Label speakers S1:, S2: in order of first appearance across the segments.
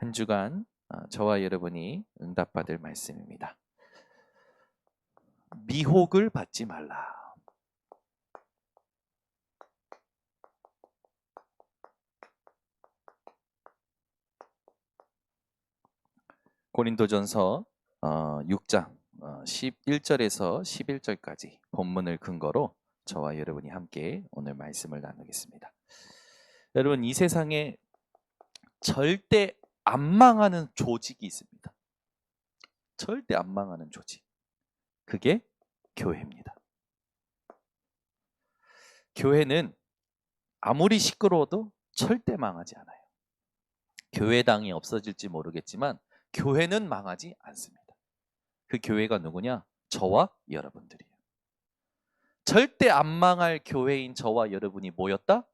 S1: 한 주간 저와 여러분이 응답받을 말씀입니다. 미혹을 받지 말라. 고린도전서 6장 11절에서 11절까지 본문을 근거로 저와 여러분이 함께 오늘 말씀을 나누겠습니다. 여러분, 이 세상에 절대 안 망하는 조직이 있습니다. 절대 안 망하는 조직. 그게 교회입니다. 교회는 아무리 시끄러워도 절대 망하지 않아요. 교회당이 없어질지 모르겠지만 교회는 망하지 않습니다. 그 교회가 누구냐? 저와 여러분들이에요. 절대 안 망할 교회인 저와 여러분이 모였다?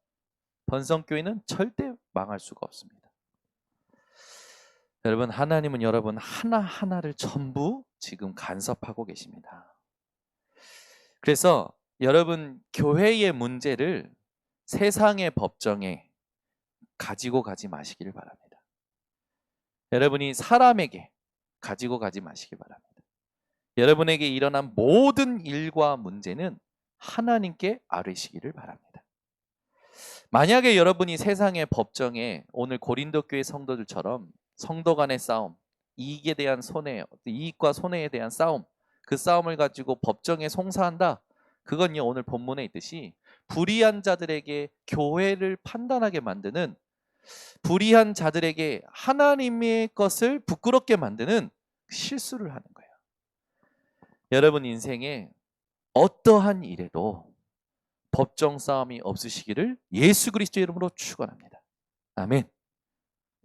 S1: 번성교회는 절대 망할 수가 없습니다. 여러분, 하나님은 여러분 하나하나를 전부 지금 간섭하고 계십니다. 그래서 여러분, 교회의 문제를 세상의 법정에 가지고 가지 마시길 바랍니다. 여러분이 사람에게 가지고 가지 마시기 바랍니다. 여러분에게 일어난 모든 일과 문제는 하나님께 아뢰시기를 바랍니다. 만약에 여러분이 세상의 법정에 오늘 고린도 교회 성도들처럼 성도 간의 싸움, 이익에 대한 손해, 이익과 손해에 대한 싸움, 그 싸움을 가지고 법정에 송사한다. 그건요, 오늘 본문에 있듯이 불의한 자들에게 교회를 판단하게 만드는, 불의한 자들에게 하나님의 것을 부끄럽게 만드는 실수를 하는 거예요. 여러분 인생에 어떠한 일에도 법정 싸움이 없으시기를 예수 그리스도 이름으로 축원합니다. 아멘.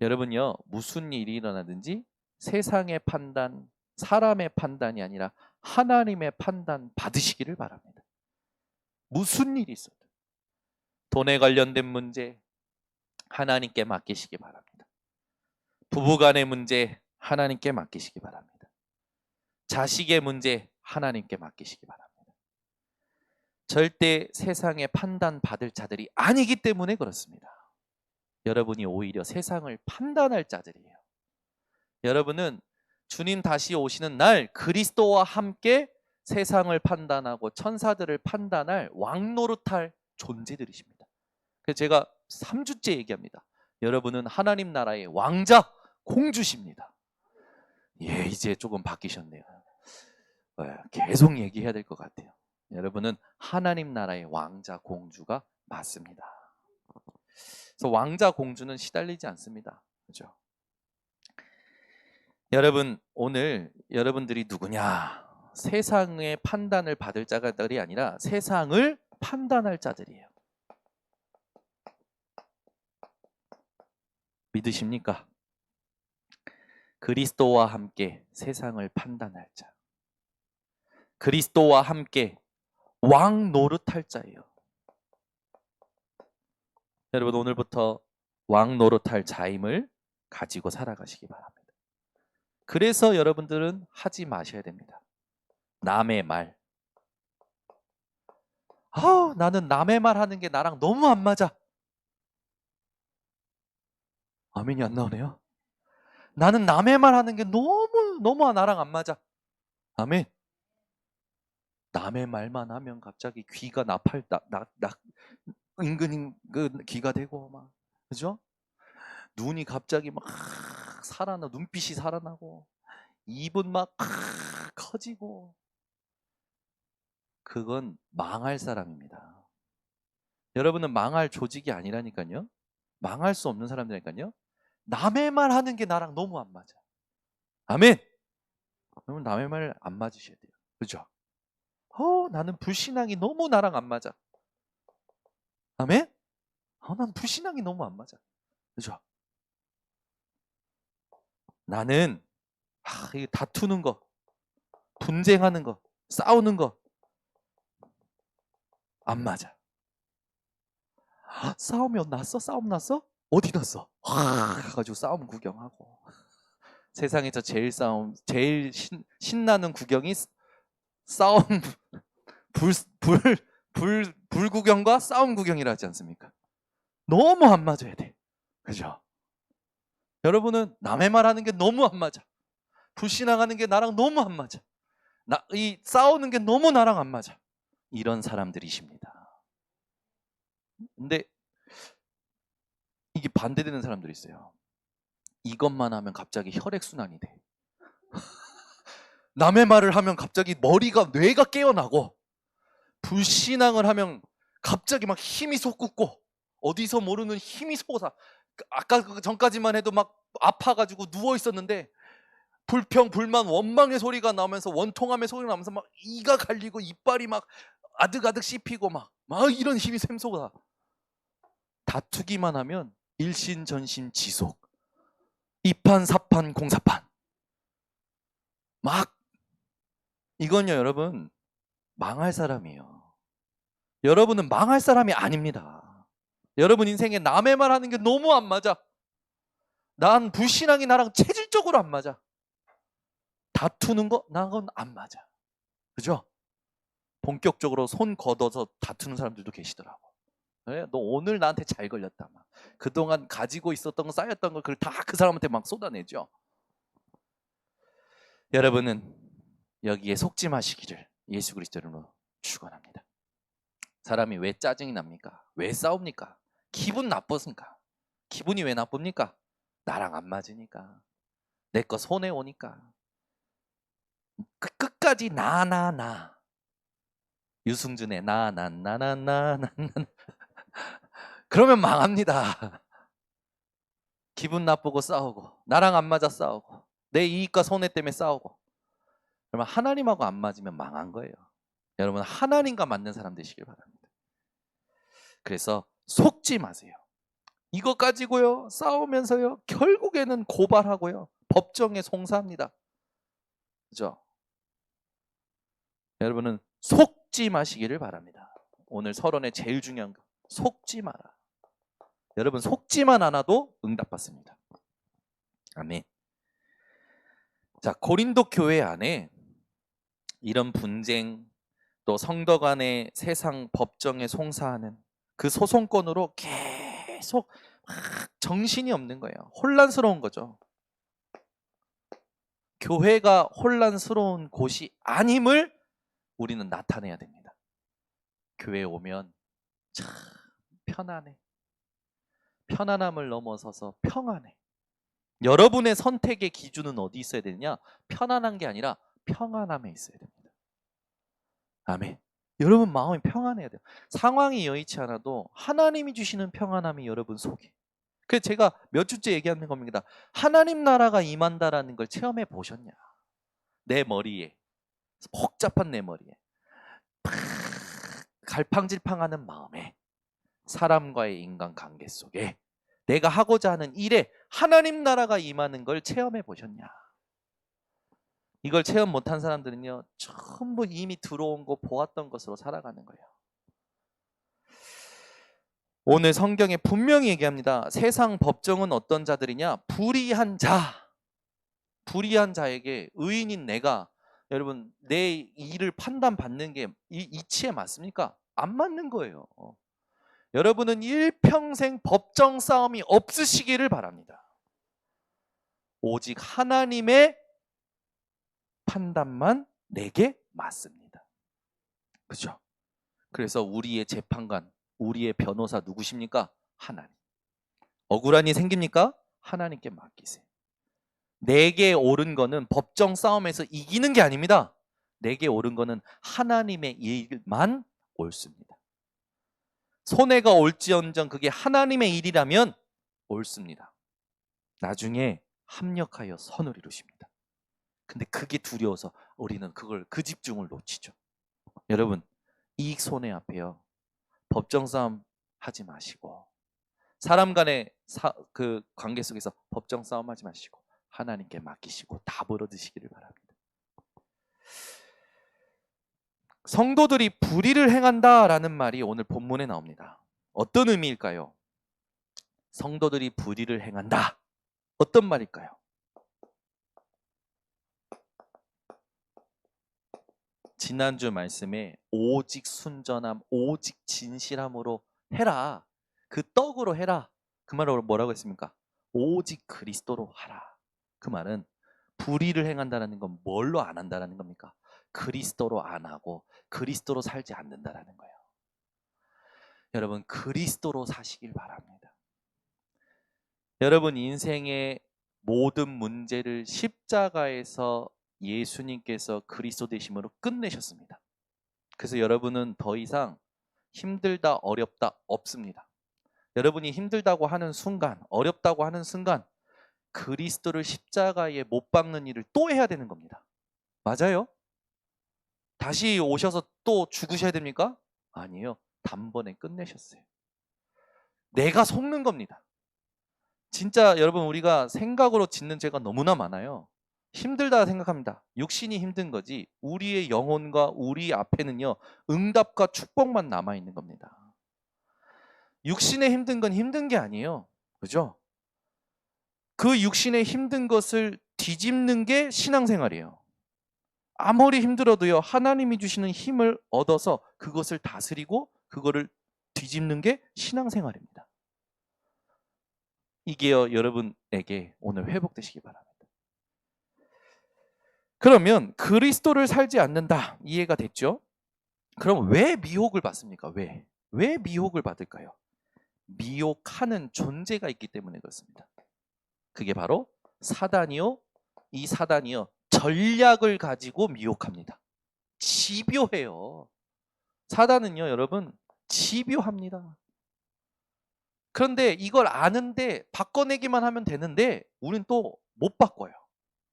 S1: 여러분요, 무슨 일이 일어나든지 세상의 판단, 사람의 판단이 아니라 하나님의 판단 받으시기를 바랍니다. 무슨 일이 있어도 돈에 관련된 문제 하나님께 맡기시기 바랍니다. 부부간의 문제 하나님께 맡기시기 바랍니다. 자식의 문제 하나님께 맡기시기 바랍니다. 절대 세상의 판단 받을 자들이 아니기 때문에 그렇습니다. 여러분이 오히려 세상을 판단할 자들이에요. 여러분은 주님 다시 오시는 날 그리스도와 함께 세상을 판단하고 천사들을 판단할 왕노릇할 존재들이십니다. 그래서 제가 3주째 얘기합니다. 여러분은 하나님 나라의 왕자 공주십니다. 예, 이제 조금 바뀌셨네요. 계속 얘기해야 될 것 같아요. 여러분은 하나님 나라의 왕자 공주가 맞습니다. 그래서 왕자 공주는 시달리지 않습니다. 그렇죠? 여러분, 오늘 여러분들이 누구냐? 세상의 판단을 받을 자들이 아니라 세상을 판단할 자들이에요. 믿으십니까? 그리스도와 함께 세상을 판단할 자, 그리스도와 함께 왕 노릇할 자예요. 여러분, 오늘부터 왕 노릇할 자임을 가지고 살아가시기 바랍니다. 그래서 여러분들은 하지 마셔야 됩니다. 남의 말. 나는 남의 말 하는 게 나랑 너무 안 맞아. 아멘이 안 나오네요. 나는 남의 말 하는 게 너무 나랑 안 맞아. 아멘. 남의 말만 하면 갑자기 귀가 은근 귀가 되고 막, 그죠? 눈이 갑자기 막 눈빛이 살아나고 입은 막 커지고. 그건 망할 사람입니다. 여러분은 망할 조직이 아니라니까요. 망할 수 없는 사람들이니까요. 남의 말 하는 게 나랑 너무 안 맞아. 아멘. 여러분, 남의 말 안 맞으셔야 돼요. 그죠? 나는 불신앙이 너무 나랑 안 맞아. 아멘. 난 불신앙이 너무 안 맞아. 그죠? 나는 다투는 거, 분쟁하는 거, 싸우는 거 안 맞아. 싸움 났어? 어디 났어? 가지고 싸움 구경하고. 세상에서 제일 신나는 구경이 싸움, 불 구경과 싸움 구경이라 하지 않습니까? 너무 안 맞아야 돼. 그죠? 여러분은 남의 말하는 게 너무 안 맞아. 불신앙하는 게 나랑 너무 안 맞아. 이 싸우는 게 너무 나랑 안 맞아. 이런 사람들이십니다. 근데 이게 반대되는 사람들이 있어요. 이것만 하면 갑자기 혈액순환이 돼. 남의 말을 하면 갑자기 뇌가 깨어나고, 불신앙을 하면 갑자기 막 힘이 솟구고, 어디서 모르는 힘이 솟아. 아까 전까지만 해도 막 아파가지고 누워 있었는데 불평, 불만, 원망의 소리가 나오면서, 원통함의 소리가 나면서 막 이가 갈리고 이빨이 막 아득아득 씹히고 막 이런 힘이 샘솟아. 다투기만 하면 일신전심 지속, 이판사판 공사판. 막 이건요, 여러분, 망할 사람이에요. 여러분은 망할 사람이 아닙니다. 여러분 인생에 남의 말 하는 게 너무 안 맞아. 난 불신앙이 나랑 체질적으로 안 맞아. 다투는 거 나건 안 맞아. 그죠? 본격적으로 손 걷어서 다투는 사람들도 계시더라고. 네? 너 오늘 나한테 잘 걸렸다. 막. 그동안 가지고 있었던 거, 쌓였던 걸 다 그 사람한테 막 쏟아내죠. 여러분은 여기에 속지 마시기를 예수 그리스도 이름으로 축원합니다. 사람이 왜 짜증이 납니까? 왜 싸웁니까? 기분 나쁘니까. 기분이 왜 나쁩니까? 나랑 안 맞으니까. 내 거 손해 오니까. 끝까지 나. 유승준의 나. 그러면 망합니다. 기분 나쁘고 싸우고, 나랑 안 맞아 싸우고, 내 이익과 손해 때문에 싸우고. 그러면 하나님하고 안 맞으면 망한 거예요. 여러분, 하나님과 맞는 사람 되시길 바랍니다. 그래서 속지 마세요. 이거 가지고요, 싸우면서요, 결국에는 고발하고요, 법정에 송사합니다. 그죠? 여러분은 속지 마시기를 바랍니다. 오늘 서론의 제일 중요한 거, 속지 마라. 여러분, 속지만 않아도 응답받습니다. 아멘. 자, 고린도 교회 안에 이런 분쟁, 또 성도 간의 세상 법정에 송사하는 그 소송권으로 계속 막 정신이 없는 거예요. 혼란스러운 거죠. 교회가 혼란스러운 곳이 아님을 우리는 나타내야 됩니다. 교회에 오면 참 편안해. 편안함을 넘어서서 평안해. 여러분의 선택의 기준은 어디 있어야 되느냐? 편안한 게 아니라 평안함에 있어야 됩니다. 아멘. 여러분 마음이 평안해야 돼요. 상황이 여의치 않아도 하나님이 주시는 평안함이 여러분 속에. 그래서 제가 몇 주째 얘기하는 겁니다. 하나님 나라가 임한다라는 걸 체험해 보셨냐? 내 머리에, 복잡한 내 머리에, 갈팡질팡하는 마음에, 사람과의 인간관계 속에, 내가 하고자 하는 일에 하나님 나라가 임하는 걸 체험해 보셨냐? 이걸 체험 못한 사람들은요, 전부 이미 들어온 거, 보았던 것으로 살아가는 거예요. 오늘 성경에 분명히 얘기합니다. 세상 법정은 어떤 자들이냐? 불의한 자에게 의인인 내가, 여러분, 내 일을 판단받는 게 이치에 맞습니까? 안 맞는 거예요. 여러분은 일평생 법정 싸움이 없으시기를 바랍니다. 오직 하나님의 판단만 내게 맞습니다. 그렇죠? 그래서 우리의 재판관, 우리의 변호사 누구십니까? 하나님. 억울한 일이 생깁니까? 하나님께 맡기세요. 내게 옳은 거는 법정 싸움에서 이기는 게 아닙니다. 내게 옳은 거는 하나님의 일만 옳습니다. 손해가 올지언정 그게 하나님의 일이라면 옳습니다. 나중에 합력하여 선을 이루십니다. 근데 그게 두려워서 우리는 그 집중을 놓치죠. 여러분, 이익 손해 앞에요, 법정 싸움 하지 마시고, 사람 간의 그 관계 속에서 법정 싸움 하지 마시고 하나님께 맡기시고 답을 얻으시기를 바랍니다. 성도들이 불의를 행한다라는 말이 오늘 본문에 나옵니다. 어떤 의미일까요? 성도들이 불의를 행한다. 어떤 말일까요? 지난주 말씀에 오직 순전함, 오직 진실함으로 해라. 그 떡으로 해라. 그 말로 뭐라고 했습니까? 오직 그리스도로 하라. 그 말은 불의를 행한다는 건 뭘로 안 한다는 겁니까? 그리스도로 안 하고 그리스도로 살지 않는다라는 거예요. 여러분, 그리스도로 사시길 바랍니다. 여러분 인생의 모든 문제를 십자가에서 예수님께서 그리스도 되심으로 끝내셨습니다. 그래서 여러분은 더 이상 힘들다, 어렵다 없습니다. 여러분이 힘들다고 하는 순간, 어렵다고 하는 순간 그리스도를 십자가에 못 박는 일을 또 해야 되는 겁니다. 맞아요? 다시 오셔서 또 죽으셔야 됩니까? 아니에요. 단번에 끝내셨어요. 내가 속는 겁니다. 진짜 여러분, 우리가 생각으로 짓는 죄가 너무나 많아요. 힘들다 생각합니다. 육신이 힘든 거지 우리의 영혼과 우리 앞에는요, 응답과 축복만 남아있는 겁니다. 육신에 힘든 건 힘든 게 아니에요. 그죠? 그 육신의 힘든 것을 뒤집는 게 신앙생활이에요. 아무리 힘들어도요, 하나님이 주시는 힘을 얻어서 그것을 다스리고 그거를 뒤집는 게 신앙생활입니다. 이게요, 여러분에게 오늘 회복되시기 바랍니다. 그러면 그리스도를 살지 않는다, 이해가 됐죠? 그럼 왜 미혹을 받습니까? 왜 미혹을 받을까요? 미혹하는 존재가 있기 때문에 그렇습니다. 그게 바로 사단이요. 이 사단이요, 전략을 가지고 미혹합니다. 집요해요. 사단은요, 여러분, 집요합니다. 그런데 이걸 아는데 바꿔내기만 하면 되는데 우린 또 못 바꿔요.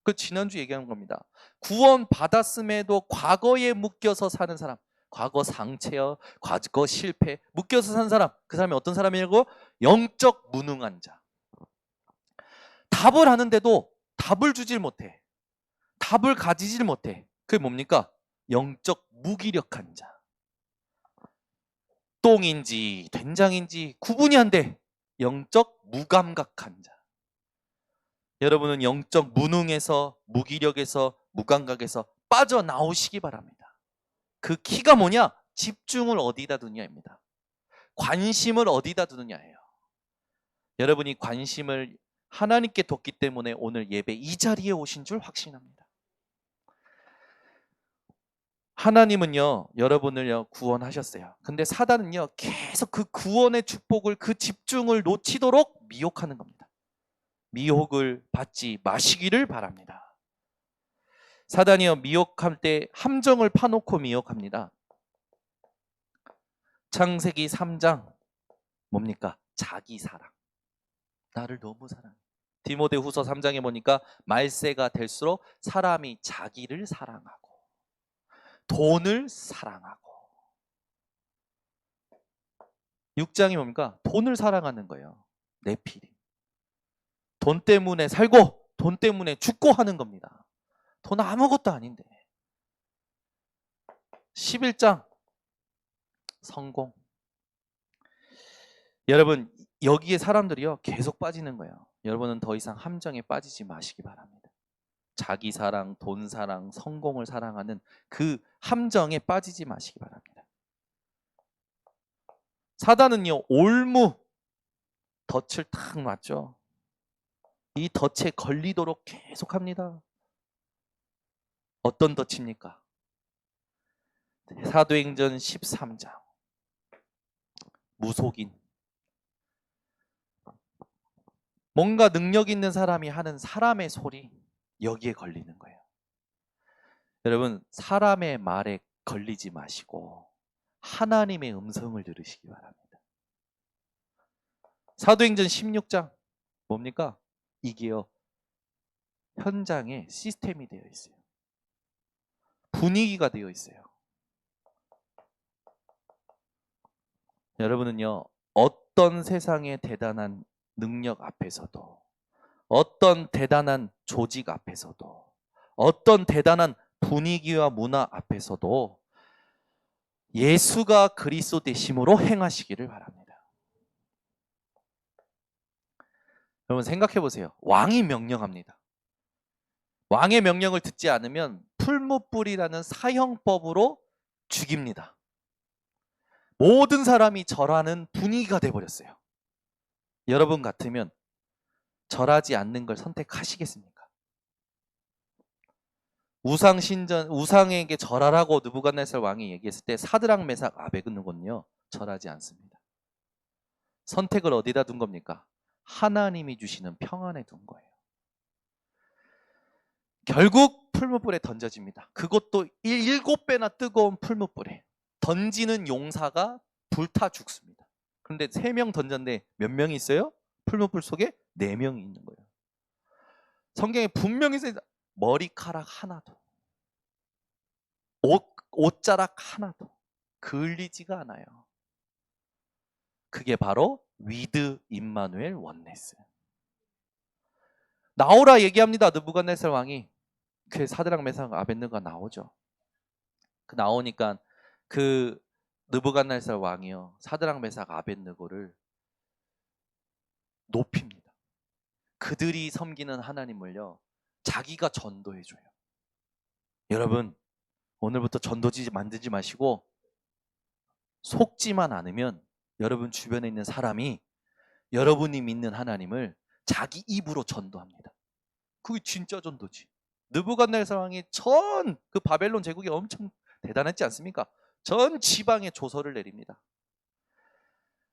S1: 그 지난주 얘기한 겁니다. 구원 받았음에도 과거에 묶여서 사는 사람, 과거 상처, 과거 실패, 묶여서 사는 사람, 그 사람이 어떤 사람이냐고? 영적 무능한 자. 답을 아는데도 답을 주질 못해. 답을 가지질 못해. 그게 뭡니까? 영적 무기력한 자. 똥인지 된장인지 구분이 안 돼. 영적 무감각한 자. 여러분은 영적 무능에서, 무기력에서, 무감각에서 빠져나오시기 바랍니다. 그 키가 뭐냐? 집중을 어디다 두냐입니다. 관심을 어디다 두느냐예요. 여러분이 관심을 하나님께 뒀기 때문에 오늘 예배 이 자리에 오신 줄 확신합니다. 하나님은요, 여러분을요 구원하셨어요. 근데 사단은요, 계속 그 구원의 축복을, 그 집중을 놓치도록 미혹하는 겁니다. 미혹을 받지 마시기를 바랍니다. 사단이요, 미혹할 때 함정을 파놓고 미혹합니다. 창세기 3장 뭡니까? 자기 사랑. 나를 너무 사랑해. 디모데후서 3장에 보니까 말세가 될수록 사람이 자기를 사랑하고 돈을 사랑하고, 6장이 뭡니까? 돈을 사랑하는 거예요. 네피림. 돈 때문에 살고 돈 때문에 죽고 하는 겁니다. 돈 아무것도 아닌데. 11장 성공. 여러분, 여기에 사람들이요 계속 빠지는 거예요. 여러분은 더 이상 함정에 빠지지 마시기 바랍니다. 자기 사랑, 돈 사랑, 성공을 사랑하는 그 함정에 빠지지 마시기 바랍니다. 사단은요, 올무 덫을 탁 놨죠. 이 덫에 걸리도록 계속합니다. 어떤 덫입니까? 사도행전 13장. 무속인. 뭔가 능력 있는 사람이 하는 사람의 소리, 여기에 걸리는 거예요. 여러분, 사람의 말에 걸리지 마시고 하나님의 음성을 들으시기 바랍니다. 사도행전 16장 뭡니까? 이게요, 현장에 시스템이 되어 있어요. 분위기가 되어 있어요. 여러분은요, 어떤 세상의 대단한 능력 앞에서도, 어떤 대단한 조직 앞에서도, 어떤 대단한 분위기와 문화 앞에서도 예수가 그리스도 되심으로 행하시기를 바랍니다. 여러분 생각해 보세요. 왕이 명령합니다. 왕의 명령을 듣지 않으면 풀무불이라는 사형법으로 죽입니다. 모든 사람이 절하는 분위기가 돼버렸어요. 여러분 같으면 절하지 않는 걸 선택하시겠습니까? 우상에게 절하라고 느부갓네살 왕이 얘기했을 때 사드락 메삭 아베드노고는요 절하지 않습니다. 선택을 어디다 둔 겁니까? 하나님이 주시는 평안에 둔 거예요. 결국 풀무불에 던져집니다. 그것도 7배나 뜨거운 풀무불에 던지는 용사가 불타 죽습니다. 그런데 3명 던졌는데 몇 명이 있어요? 풀무불 속에 4명이 있는 거예요. 성경에 분명히 써 있어요. 머리카락 하나도 옷자락 하나도 그을리지가 않아요. 그게 바로 위드 임마누엘 원네스. 나오라 얘기합니다. 느부갓네살 왕이. 그 사드락 메삭 아벳느고가 나오죠. 그 나오니까 그 느부갓네살 왕이요 사드락 메삭 아벳느고를 높입니다. 그들이 섬기는 하나님을요 자기가 전도해줘요. 여러분 오늘부터 전도지 만들지 마시고 속지만 않으면 여러분 주변에 있는 사람이 여러분이 믿는 하나님을 자기 입으로 전도합니다. 그게 진짜 전도지. 느부갓네살 왕이 전 그 바벨론 제국이 엄청 대단했지 않습니까? 전 지방에 조서를 내립니다.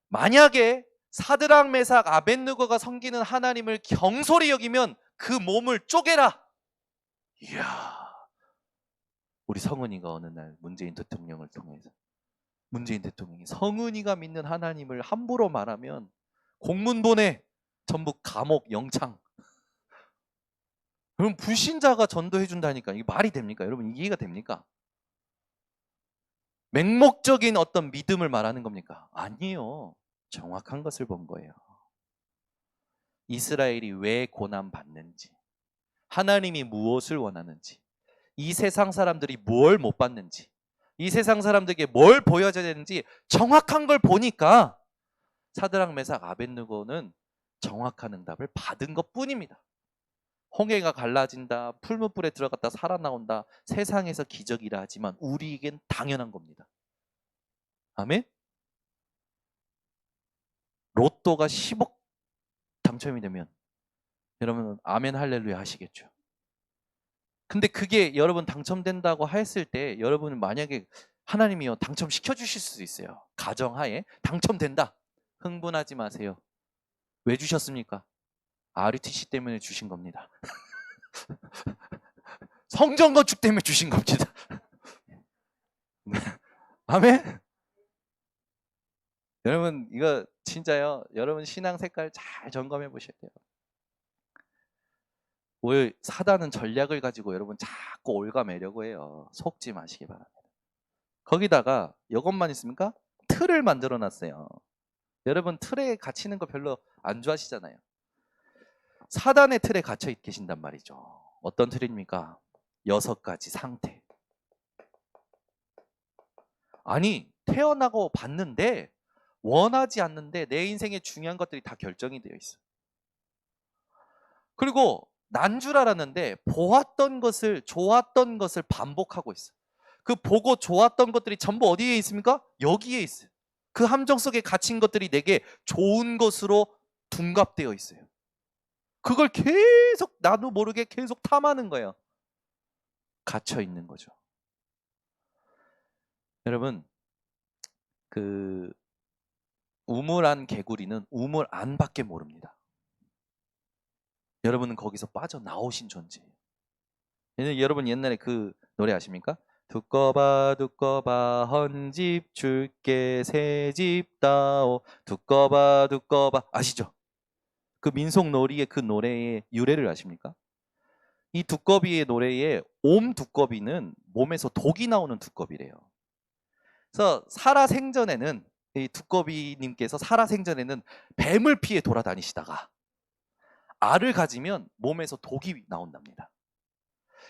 S1: 만약에 사드락 메삭 아벳느고가 섬기는 하나님을 경솔히 여기면 그 몸을 쪼개라. 이야, 우리 성은이가 어느 날 문재인 대통령을 통해서 문재인 대통령이 성은이가 믿는 하나님을 함부로 말하면 공문보내 전부 감옥 영창. 그럼 불신자가 전도해 준다니까 이게 말이 됩니까? 여러분 이해가 됩니까? 맹목적인 어떤 믿음을 말하는 겁니까? 아니에요. 정확한 것을 본 거예요. 이스라엘이 왜 고난 받는지, 하나님이 무엇을 원하는지, 이 세상 사람들이 뭘 못 받는지, 이 세상 사람들에게 뭘 보여줘야 되는지 정확한 걸 보니까 사드락 메삭 아벳느고는 정확한 응답을 받은 것뿐입니다. 홍해가 갈라진다, 풀무불에 들어갔다 살아나온다, 세상에서 기적이라 하지만 우리에겐 당연한 겁니다. 아멘? 로또가 10억 당첨이 되면 여러분 아멘 할렐루야 하시겠죠. 근데 그게 여러분 당첨된다고 했을 때 여러분은 만약에 하나님이요 당첨시켜 주실 수도 있어요. 가정하에 당첨된다. 흥분하지 마세요. 왜 주셨습니까? RUTC 때문에 주신 겁니다. 성전 건축 때문에 주신 겁니다. 아멘? 여러분 이거 진짜요. 여러분 신앙 색깔 잘 점검해 보셔야 돼요. 왜 사단은 전략을 가지고 여러분 자꾸 올가매려고 해요. 속지 마시기 바랍니다. 거기다가 이것만 있습니까? 틀을 만들어 놨어요. 여러분 틀에 갇히는 거 별로 안 좋아하시잖아요. 사단의 틀에 갇혀 계신단 말이죠. 어떤 틀입니까? 6가지 상태. 아니 태어나고 봤는데 원하지 않는데 내 인생에 중요한 것들이 다 결정이 되어 있어. 그리고 난 줄 알았는데 보았던 것을 좋았던 것을 반복하고 있어. 그 보고 좋았던 것들이 전부 어디에 있습니까? 여기에 있어요. 그 함정 속에 갇힌 것들이 내게 좋은 것으로 둔갑되어 있어요. 그걸 계속 나도 모르게 계속 탐하는 거예요. 갇혀 있는 거죠. 여러분 그 우물안 개구리는 우물 안밖에 모릅니다. 여러분은 거기서 빠져나오신 존재예요. 여러분 옛날에 그 노래 아십니까? 두꺼봐 두꺼봐 헌집 줄게 새집 다오 두꺼봐 두꺼봐 아시죠? 그 민속놀이의 그 노래의 유래를 아십니까? 이 두꺼비의 노래에 옴 두꺼비는 몸에서 독이 나오는 두꺼비래요. 그래서 살아생전에는 이 두꺼비님께서 살아생전에는 뱀을 피해 돌아다니시다가 알을 가지면 몸에서 독이 나온답니다.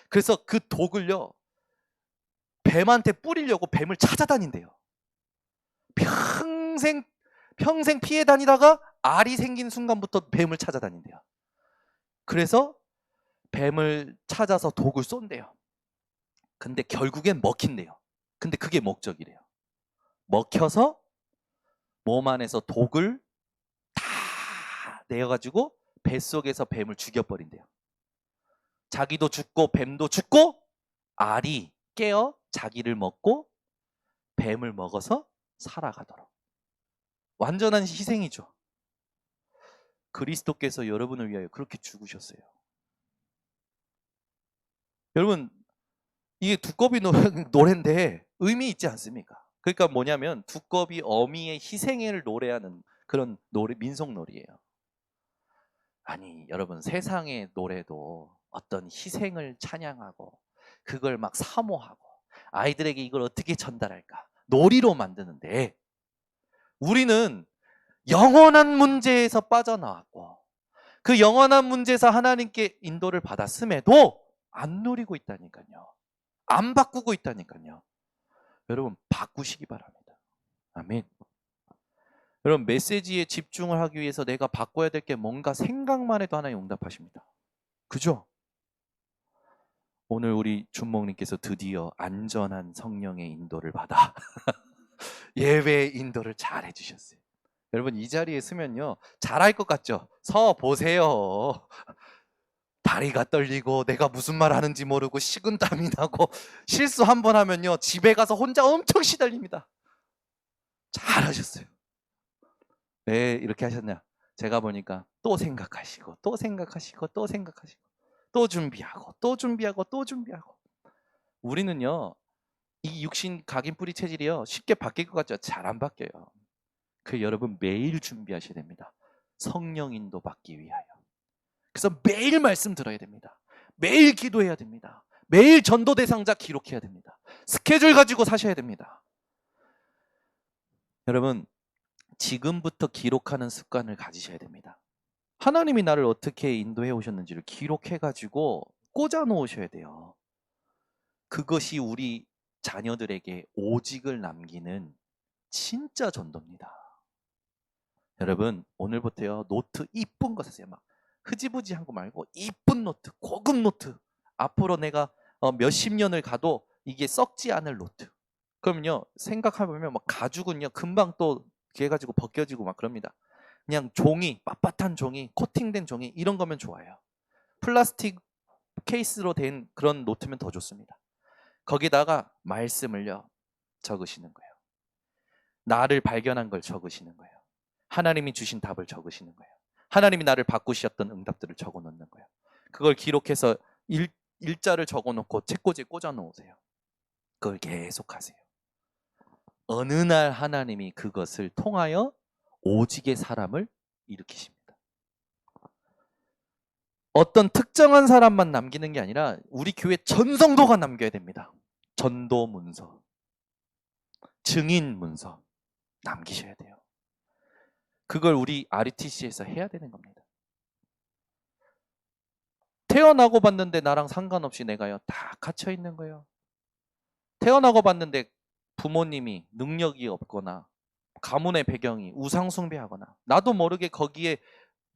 S1: 그래서 그 독을요 뱀한테 뿌리려고 뱀을 찾아다닌대요. 평생 피해 다니다가 알이 생긴 순간부터 뱀을 찾아다닌대요. 그래서 뱀을 찾아서 독을 쏜대요. 근데 결국엔 먹힌대요. 근데 그게 목적이래요. 먹혀서 몸 안에서 독을 다 내어가지고 뱃속에서 뱀을 죽여버린대요. 자기도 죽고 뱀도 죽고 알이 깨어 자기를 먹고 뱀을 먹어서 살아가도록. 완전한 희생이죠. 그리스도께서 여러분을 위하여 그렇게 죽으셨어요. 여러분, 이게 두꺼비 노래인데 의미 있지 않습니까? 그러니까 뭐냐면 두꺼비 어미의 희생을 노래하는 그런 노래, 민속놀이예요. 아니 여러분, 세상의 노래도 어떤 희생을 찬양하고 그걸 막 사모하고 아이들에게 이걸 어떻게 전달할까 놀이로 만드는데, 우리는 영원한 문제에서 빠져나왔고 그 영원한 문제에서 하나님께 인도를 받았음에도 안 누리고 있다니까요. 안 바꾸고 있다니까요. 여러분, 바꾸시기 바랍니다. 아멘. 여러분, 메시지에 집중을 하기 위해서 내가 바꿔야 될 게 뭔가 생각만 해도 하나님 응답하십니다. 그죠? 오늘 우리 준목님께서 드디어 안전한 성령의 인도를 받아 예배의 인도를 잘 해주셨어요. 여러분, 이 자리에 서면요 잘할 것 같죠? 서 보세요. 다리가 떨리고 내가 무슨 말 하는지 모르고 식은땀이 나고 실수 한 번 하면요 집에 가서 혼자 엄청 시달립니다. 잘하셨어요. 왜 이렇게 하셨냐? 제가 보니까 또 생각하시고 또 생각하시고 또 생각하시고 또 준비하고 또 준비하고 또 준비하고. 우리는요 이 육신 각인 뿌리 체질이요 쉽게 바뀔 것 같죠? 잘 안 바뀌어요. 그 여러분 매일 준비하셔야 됩니다. 성령 인도 받기 위하여. 그래서 매일 말씀 들어야 됩니다. 매일 기도해야 됩니다. 매일 전도 대상자 기록해야 됩니다. 스케줄 가지고 사셔야 됩니다. 여러분, 지금부터 기록하는 습관을 가지셔야 됩니다. 하나님이 나를 어떻게 인도해 오셨는지를 기록해 가지고 꽂아 놓으셔야 돼요. 그것이 우리 자녀들에게 오직을 남기는 진짜 전도입니다. 여러분, 오늘부터요 노트 이쁜 거 사세요. 막 흐지부지한 거 말고 이쁜 노트, 고급 노트. 앞으로 내가 몇십 년을 가도 이게 썩지 않을 노트. 그러면요 생각해보면 막 가죽은요 금방 또 그래 가지고 벗겨지고 막 그럽니다. 그냥 종이, 빳빳한 종이, 코팅된 종이 이런 거면 좋아요. 플라스틱 케이스로 된 그런 노트면 더 좋습니다. 거기다가 말씀을요 적으시는 거예요. 나를 발견한 걸 적으시는 거예요. 하나님이 주신 답을 적으시는 거예요. 하나님이 나를 바꾸셨던 응답들을 적어 놓는 거예요. 그걸 기록해서 일자를 적어 놓고 책꽂이에 꽂아 놓으세요. 그걸 계속 하세요. 어느 날 하나님이 그것을 통하여 오직의 사람을 일으키십니다. 어떤 특정한 사람만 남기는 게 아니라 우리 교회 전 성도가 남겨야 됩니다. 전도 문서, 증인 문서 남기셔야 돼요. 그걸 우리 RUTC에서 해야 되는 겁니다. 태어나고 봤는데 나랑 상관없이 내가요 다 갇혀 있는 거예요. 태어나고 봤는데 부모님이 능력이 없거나 가문의 배경이 우상 숭배하거나 나도 모르게 거기에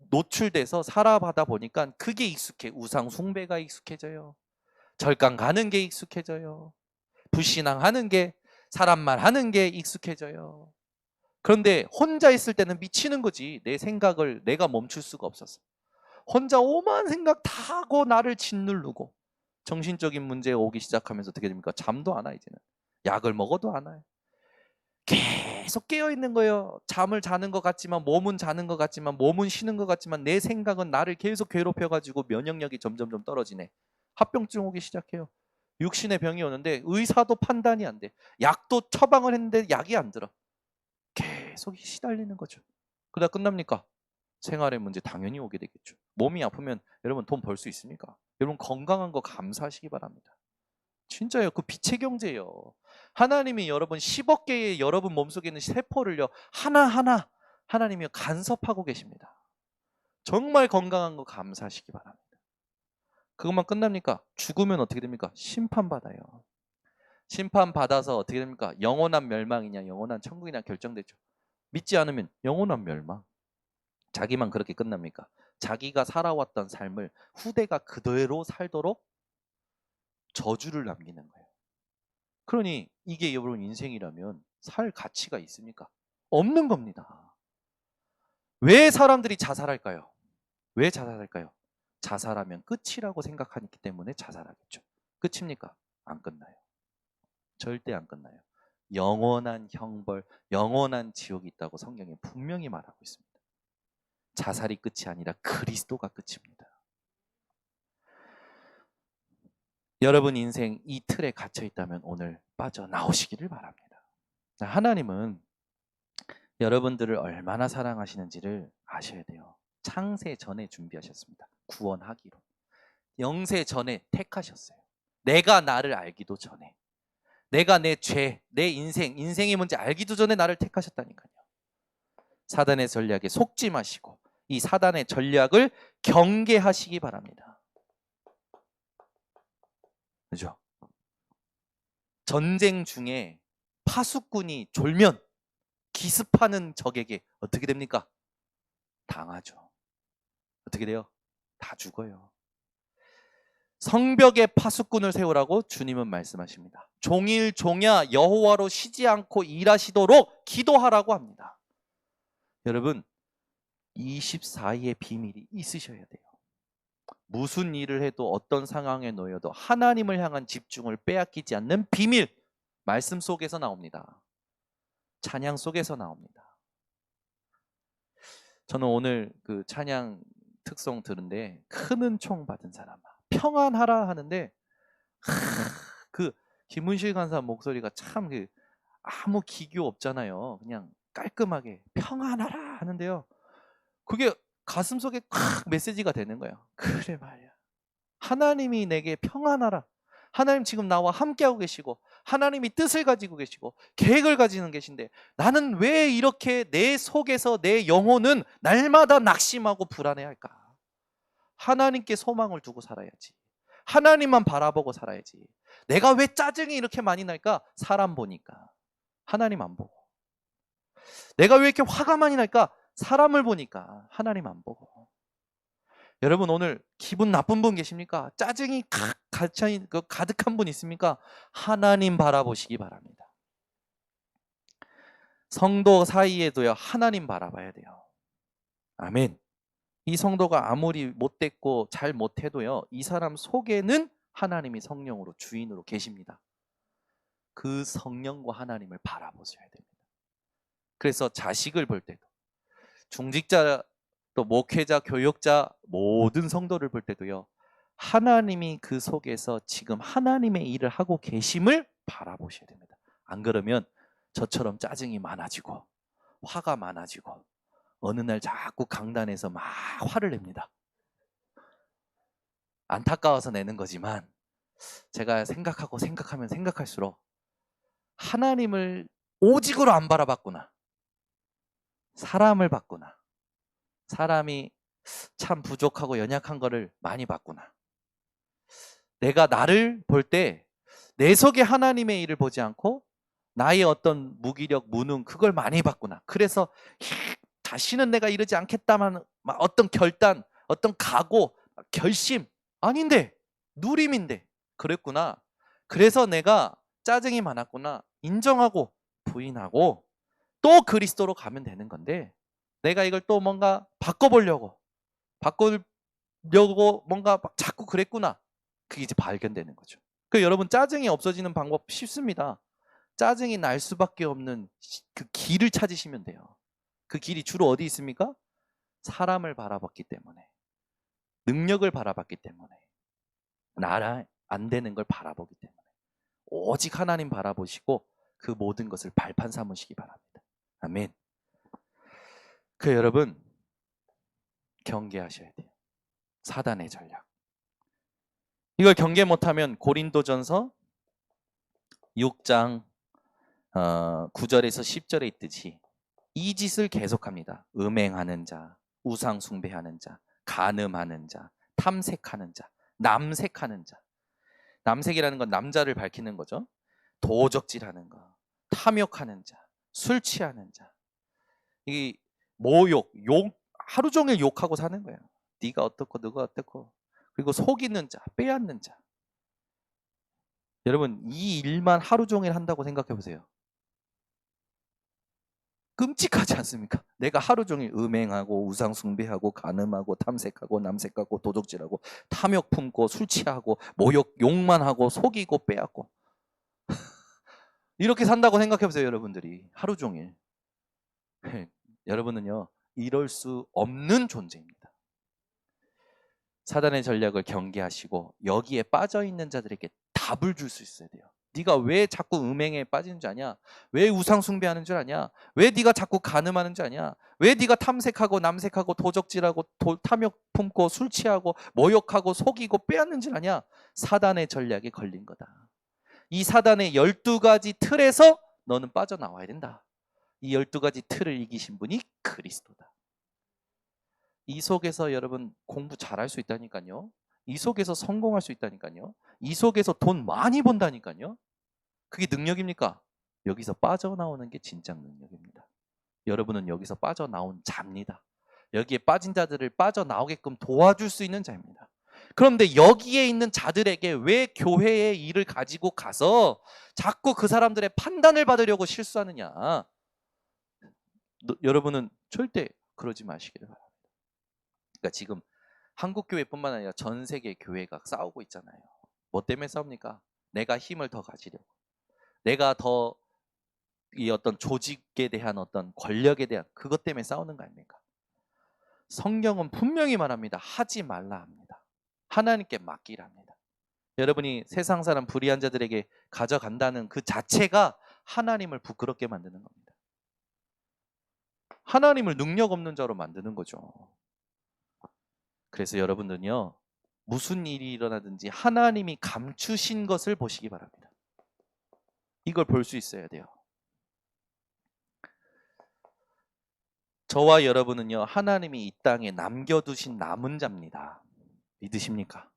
S1: 노출돼서 살아가다 보니까 그게 익숙해. 우상 숭배가 익숙해져요. 절강 가는 게 익숙해져요. 불신앙하는 게, 사람 말하는 게 익숙해져요. 그런데 혼자 있을 때는 미치는 거지. 내 생각을 내가 멈출 수가 없었어. 혼자 오만 생각 다 하고 나를 짓누르고 정신적인 문제 오기 시작하면서 어떻게 됩니까? 잠도 안 와. 이제는 약을 먹어도 안 와요. 계속 깨어 있는 거예요. 잠을 자는 것 같지만 몸은 자는 것 같지만 몸은 쉬는 것 같지만 내 생각은 나를 계속 괴롭혀가지고 면역력이 점점점 떨어지네. 합병증 오기 시작해요. 육신의 병이 오는데 의사도 판단이 안 돼. 약도 처방을 했는데 약이 안 들어. 계속 시달리는 거죠. 그러다 끝납니까? 생활의 문제 당연히 오게 되겠죠. 몸이 아프면 여러분 돈 벌 수 있습니까? 여러분 건강한 거 감사하시기 바랍니다. 진짜요. 그 빛의 경제예요. 하나님이 여러분 10억 개의 여러분 몸속에 있는 세포를요 하나하나 하나님이 간섭하고 계십니다. 정말 건강한 거 감사하시기 바랍니다. 그것만 끝납니까? 죽으면 어떻게 됩니까? 심판받아요. 심판받아서 어떻게 됩니까? 영원한 멸망이냐 영원한 천국이냐 결정되죠. 믿지 않으면 영원한 멸망. 자기만 그렇게 끝납니까? 자기가 살아왔던 삶을 후대가 그대로 살도록 저주를 남기는 거예요. 그러니 이게 여러분 인생이라면 살 가치가 있습니까? 없는 겁니다. 왜 사람들이 자살할까요? 왜 자살할까요? 자살하면 끝이라고 생각하기 때문에 자살하겠죠. 끝입니까? 안 끝나요. 절대 안 끝나요. 영원한 형벌, 영원한 지옥이 있다고 성경에 분명히 말하고 있습니다. 자살이 끝이 아니라 그리스도가 끝입니다. 여러분 인생 이 틀에 갇혀 있다면 오늘 빠져나오시기를 바랍니다. 하나님은 여러분들을 얼마나 사랑하시는지를 아셔야 돼요. 창세 전에 준비하셨습니다. 구원하기로. 영세 전에 택하셨어요. 내가 나를 알기도 전에. 내가 내 죄, 내 인생이 뭔지 알기도 전에 나를 택하셨다니까요. 사단의 전략에 속지 마시고 이 사단의 전략을 경계하시기 바랍니다. 그죠? 전쟁 중에 파수꾼이 졸면 기습하는 적에게 어떻게 됩니까? 당하죠. 어떻게 돼요? 다 죽어요. 성벽에 파수꾼을 세우라고 주님은 말씀하십니다. 종일 종야 여호와로 쉬지 않고 일하시도록 기도하라고 합니다. 여러분 24시의 비밀이 있으셔야 돼요. 무슨 일을 해도 어떤 상황에 놓여도 하나님을 향한 집중을 빼앗기지 않는 비밀, 말씀 속에서 나옵니다. 찬양 속에서 나옵니다. 저는 오늘 그 찬양 특송 들은데 큰 은총 받은 사람 평안하라 하는데 그 김은실 간사 목소리가 참 아무 기교 없잖아요. 그냥 깔끔하게 평안하라 하는데요. 그게 가슴속에 콱 메시지가 되는 거예요. 그래 말이야. 하나님이 내게 평안하라. 하나님 지금 나와 함께하고 계시고 하나님이 뜻을 가지고 계시고 계획을 가지고 계신데 나는 왜 이렇게 내 속에서 내 영혼은 날마다 낙심하고 불안해할까? 하나님께 소망을 두고 살아야지. 하나님만 바라보고 살아야지. 내가 왜 짜증이 이렇게 많이 날까? 사람 보니까. 하나님 안 보고. 내가 왜 이렇게 화가 많이 날까? 사람을 보니까. 하나님 안 보고. 여러분 오늘 기분 나쁜 분 계십니까? 짜증이 가득한 분 있습니까? 하나님 바라보시기 바랍니다. 성도 사이에도요 하나님 바라봐야 돼요. 아멘. 이 성도가 아무리 못됐고 잘 못해도요 이 사람 속에는 하나님이 성령으로 주인으로 계십니다. 그 성령과 하나님을 바라보셔야 됩니다. 그래서 자식을 볼 때도 중직자 또 목회자, 교역자 모든 성도를 볼 때도요. 하나님이 그 속에서 지금 하나님의 일을 하고 계심을 바라보셔야 됩니다. 안 그러면 저처럼 짜증이 많아지고 화가 많아지고 어느 날 자꾸 강단에서 막 화를 냅니다. 안타까워서 내는 거지만 제가 생각하면 생각할수록 하나님을 오직으로 안 바라봤구나. 사람을 봤구나. 사람이 참 부족하고 연약한 거를 많이 봤구나. 내가 나를 볼 때 내 속에 하나님의 일을 보지 않고 나의 어떤 무기력, 무능 그걸 많이 봤구나. 그래서 다시는 내가 이러지 않겠다만 어떤 결단, 어떤 각오, 결심 아닌데 누림인데 그랬구나. 그래서 내가 짜증이 많았구나. 인정하고 부인하고 또 그리스도로 가면 되는 건데 내가 이걸 또 뭔가 바꿔보려고 뭔가 막 자꾸 그랬구나. 그게 이제 발견되는 거죠. 그 여러분 짜증이 없어지는 방법 쉽습니다. 짜증이 날 수밖에 없는 그 길을 찾으시면 돼요. 그 길이 주로 어디 있습니까? 사람을 바라봤기 때문에, 능력을 바라봤기 때문에, 나라 안 되는 걸 바라보기 때문에 오직 하나님 바라보시고 그 모든 것을 발판 삼으시기 바랍니다. 아멘. 그 여러분 경계하셔야 돼요. 사단의 전략. 이걸 경계 못하면 고린도전서 6장 9절에서 10절에 있듯이 이 짓을 계속합니다. 음행하는 자, 우상 숭배하는 자, 간음하는 자, 탐색하는 자, 남색하는 자. 남색이라는 건 남자를 밝히는 거죠. 도적질하는 거, 탐욕하는 자, 술 취하는 자. 이 모욕, 욕 하루 종일 욕하고 사는 거예요. 네가 어떻고 누가 어떻고. 그리고 속이는 자, 빼앗는 자. 여러분 이 일만 하루 종일 한다고 생각해 보세요. 끔찍하지 않습니까? 내가 하루 종일 음행하고 우상 숭배하고 간음하고 탐색하고 남색하고 도적질하고 탐욕 품고 술 취하고 모욕 욕만 하고 속이고 빼앗고 이렇게 산다고 생각해 보세요, 여러분들이. 하루 종일. 여러분은요, 이럴 수 없는 존재입니다. 사단의 전략을 경계하시고 여기에 빠져 있는 자들에게 답을 줄 수 있어야 돼요. 네가 왜 자꾸 음행에 빠지는 줄 아냐? 왜 우상 숭배하는 줄 아냐? 왜 네가 자꾸 간음하는 줄 아냐? 왜 네가 탐색하고 남색하고 도적질하고 탐욕 품고 술 취하고 모욕하고 속이고 빼앗는 줄 아냐? 사단의 전략에 걸린 거다. 이 사단의 12가지 틀에서 너는 빠져나와야 된다. 이 12가지 틀을 이기신 분이 그리스도다. 이 속에서 여러분 공부 잘할 수 있다니까요. 이 속에서 성공할 수 있다니까요. 이 속에서 돈 많이 번다니까요. 그게 능력입니까? 여기서 빠져나오는 게 진짜 능력입니다. 여러분은 여기서 빠져나온 자입니다. 여기에 빠진 자들을 빠져나오게끔 도와줄 수 있는 자입니다. 그런데 여기에 있는 자들에게 왜 교회의 일을 가지고 가서 자꾸 그 사람들의 판단을 받으려고 실수하느냐? 여러분은 절대 그러지 마시기를 바랍니다. 그러니까 지금 한국 교회뿐만 아니라 전 세계 교회가 싸우고 있잖아요. 뭐 때문에 싸웁니까? 내가 힘을 더 가지려고. 내가 더 이 어떤 조직에 대한 어떤 권력에 대한 그것 때문에 싸우는 거 아닙니까? 성경은 분명히 말합니다. 하지 말라 합니다. 하나님께 맡기라 합니다. 여러분이 세상 사람 불의한 자들에게 가져간다는 그 자체가 하나님을 부끄럽게 만드는 겁니다. 하나님을 능력 없는 자로 만드는 거죠. 그래서 여러분들은요, 무슨 일이 일어나든지 하나님이 감추신 것을 보시기 바랍니다. 이걸 볼 수 있어야 돼요. 저와 여러분은요, 하나님이 이 땅에 남겨두신 남은 자입니다. 믿으십니까?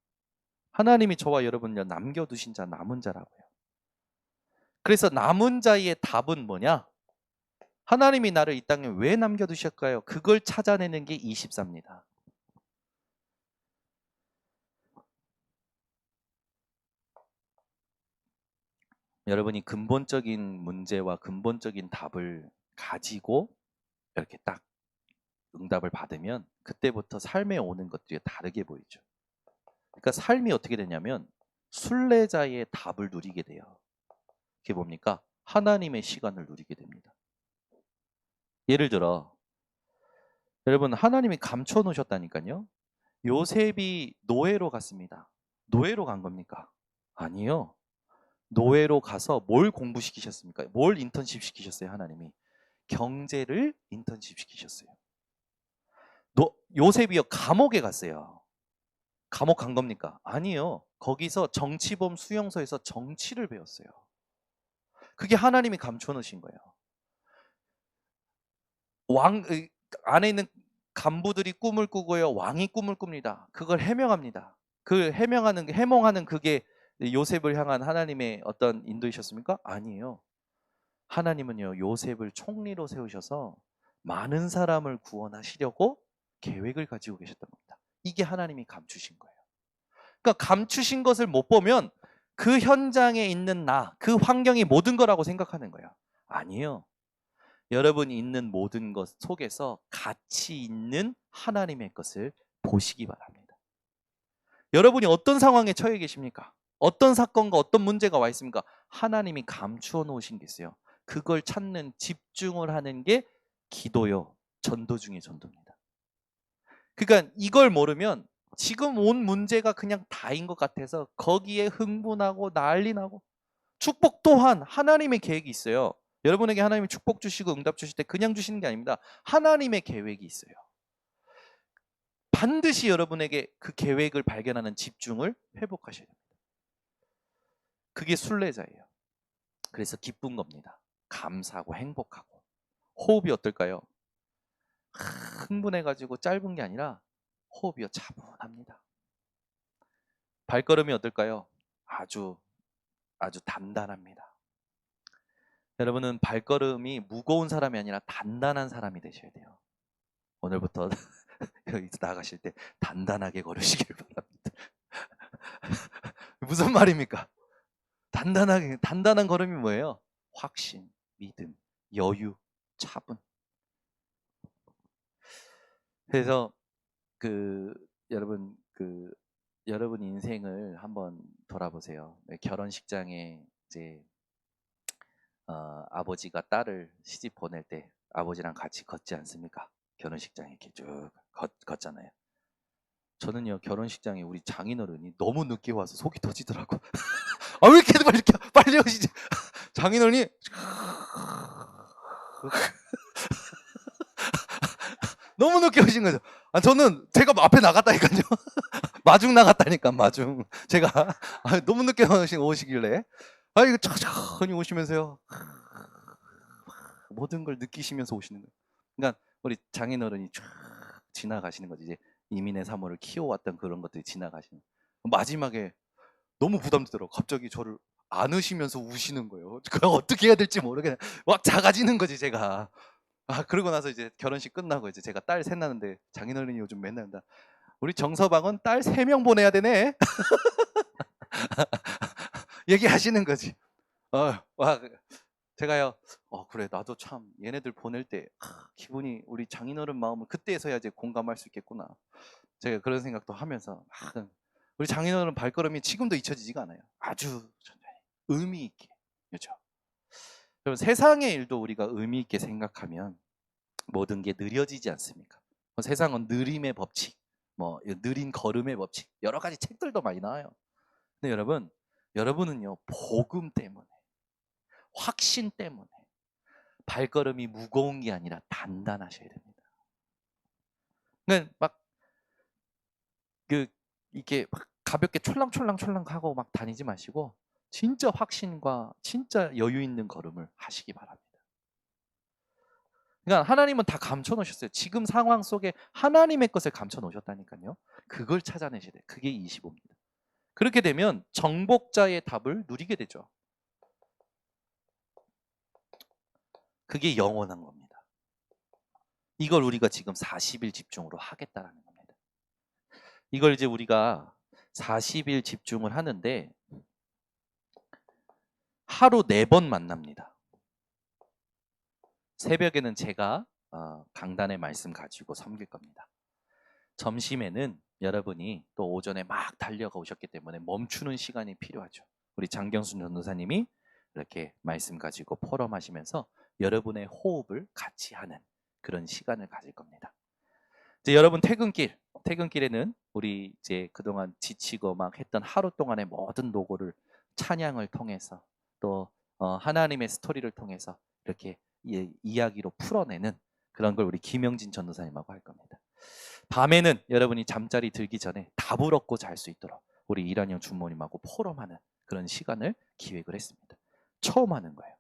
S1: 하나님이 저와 여러분을 남겨두신 자, 남은 자라고요. 그래서 남은 자의 답은 뭐냐? 하나님이 나를 이 땅에 왜 남겨두셨을까요? 그걸 찾아내는 게 24입니다. 여러분이 근본적인 문제와 근본적인 답을 가지고 이렇게 딱 응답을 받으면 그때부터 삶에 오는 것들이 다르게 보이죠. 그러니까 삶이 어떻게 되냐면 순례자의 답을 누리게 돼요. 그게 뭡니까? 하나님의 시간을 누리게 됩니다. 예를 들어 여러분 하나님이 감춰 놓으셨다니까요. 요셉이 노예로 갔습니다. 노예로 간 겁니까? 아니요. 노예로 가서 뭘 공부시키셨습니까? 뭘 인턴십 시키셨어요, 하나님이? 경제를 인턴십 시키셨어요. 요셉이요, 감옥에 갔어요. 감옥 간 겁니까? 아니요. 거기서 정치범 수용소에서 정치를 배웠어요. 그게 하나님이 감춰 놓으신 거예요. 안에 있는 간부들이 꿈을 꾸고요. 왕이 꿈을 꿉니다. 그걸 해명합니다. 그 해몽하는 그게 요셉을 향한 하나님의 어떤 인도이셨습니까? 아니에요. 하나님은요, 요셉을 총리로 세우셔서 많은 사람을 구원하시려고 계획을 가지고 계셨던 겁니다. 이게 하나님이 감추신 거예요. 그러니까 감추신 것을 못 보면 그 현장에 있는 그 환경이 모든 거라고 생각하는 거예요. 아니에요. 여러분이 있는 모든 것 속에서 가치 있는 하나님의 것을 보시기 바랍니다. 여러분이 어떤 상황에 처해 계십니까? 어떤 사건과 어떤 문제가 와 있습니까? 하나님이 감추어 놓으신 게 있어요. 그걸 찾는 집중을 하는 게 기도요. 전도 중에 전도입니다. 그러니까 이걸 모르면 지금 온 문제가 그냥 다인 것 같아서 거기에 흥분하고 난리 나고 축복 또한 하나님의 계획이 있어요. 여러분에게 하나님이 축복 주시고 응답 주실 때 그냥 주시는 게 아닙니다. 하나님의 계획이 있어요. 반드시 여러분에게 그 계획을 발견하는 집중을 회복하셔야 됩니다. 그게 순례자예요. 그래서 기쁜 겁니다. 감사하고 행복하고. 호흡이 어떨까요? 흥분해가지고 짧은 게 아니라 호흡이요 차분합니다. 발걸음이 어떨까요? 아주 단단합니다. 여러분은 발걸음이 무거운 사람이 아니라 단단한 사람이 되셔야 돼요. 오늘부터 여기서 나가실 때 단단하게 걸으시길 바랍니다. 무슨 말입니까? 단단한 걸음이 뭐예요? 확신, 믿음, 여유, 차분. 그래서 여러분 여러분 인생을 한번 돌아보세요. 결혼식장에 이제 아버지가 딸을 시집 보낼 때 아버지랑 같이 걷지 않습니까? 결혼식장에 이렇게 쭉 걷잖아요. 저는요 결혼식장에 우리 장인어른이 너무 늦게 와서 속이 터지더라고. 아 왜 이렇게 빨리 오시지? 장인어른이 너무 늦게 오신 거죠. 아 저는 제가 앞에 나갔다니까요. 마중 나갔다니까 마중. 제가 너무 늦게 오시길래 이거 천천히 오시면서요. 모든 걸 느끼시면서 오시는 거예요. 그러니까 우리 장인어른이 쫙 지나가시는 거지. 이제 이민의 사모를 키워왔던 그런 것들이 지나가시는. 마지막에 너무 부담되더라고. 갑자기 저를 안으시면서 우시는 거예요. 그걸 어떻게 해야 될지 모르겠네. 막 작아지는 거지 제가. 그러고 나서 이제 결혼식 끝나고 이제 제가 딸 셋 낳는데 장인어른이 요즘 맨날 한다. 우리 정서방은 딸 3명 보내야 되네. 얘기하시는 거지. 제가요. 그래 나도 참 얘네들 보낼 때 기분이 우리 장인어른 마음을 그때서야 이제 공감할 수 있겠구나. 제가 그런 생각도 하면서 우리 장인어른 발걸음이 지금도 잊혀지지가 않아요. 아주 천천히 의미 있게. 그렇죠. 그럼 세상의 일도 우리가 의미 있게 생각하면 모든 게 느려지지 않습니까? 세상은 느림의 법칙, 뭐 느린 걸음의 법칙, 여러 가지 책들도 많이 나와요. 근데 여러분은요 복음 때문에, 확신 때문에 발걸음이 무거운 게 아니라 단단하셔야 됩니다. 그러니까 이렇게 막 가볍게 촐랑촐랑하고 막 다니지 마시고 진짜 확신과 진짜 여유 있는 걸음을 하시기 바랍니다. 그러니까 하나님은 다 감춰 놓으셨어요. 지금 상황 속에 하나님의 것을 감춰 놓으셨다니까요. 그걸 찾아내셔야 돼요. 그게 25입니다. 그렇게 되면 정복자의 답을 누리게 되죠. 그게 영원한 겁니다. 이걸 우리가 지금 40일 집중으로 하겠다라는 겁니다. 이걸 이제 우리가 40일 집중을 하는데 하루 4번 만납니다. 새벽에는 제가 강단의 말씀 가지고 섬길 겁니다. 점심에는 여러분이 또 오전에 막 달려가 오셨기 때문에 멈추는 시간이 필요하죠. 우리 장경순 전도사님이 이렇게 말씀 가지고 포럼하시면서 여러분의 호흡을 같이 하는 그런 시간을 가질 겁니다. 이제 여러분 퇴근길에는 우리 이제 그동안 지치고 막 했던 하루 동안의 모든 노고를 찬양을 통해서 또 하나님의 스토리를 통해서 이렇게 이야기로 풀어내는 그런 걸 우리 김영진 전도사님하고 할 겁니다. 밤에는 여러분이 잠자리 들기 전에 답을 얻고 잘 수 있도록 우리 이란영 주모님하고 포럼하는 그런 시간을 기획을 했습니다. 처음 하는 거예요.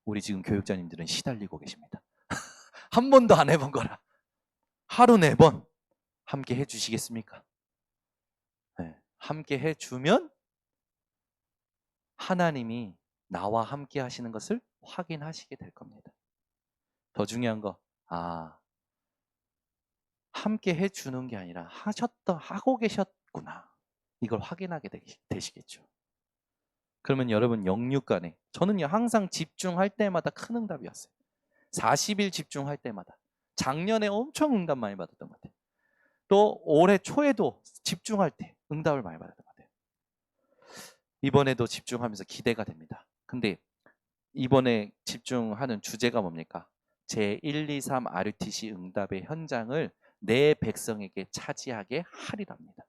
S1: 우리 지금 교육자님들은 시달리고 계십니다. 한 번도 안 해본 거라. 하루 4번 함께 해주시겠습니까? 네, 함께 해주면 하나님이 나와 함께 하시는 것을 확인하시게 될 겁니다. 더 중요한 거, 함께 해주는 게 아니라 하고 계셨구나. 이걸 확인하게 되시겠죠. 그러면 여러분 영육간에 저는요 항상 집중할 때마다 큰 응답이었어요. 40일 집중할 때마다. 작년에 엄청 응답 많이 받았던 것 같아요. 또 올해 초에도 집중할 때 응답을 많이 받았던 것 같아요. 이번에도 집중하면서 기대가 됩니다. 근데 이번에 집중하는 주제가 뭡니까? 제1, 2, 3 RUTC 응답의 현장을 내 백성에게 차지하게 하리랍니다.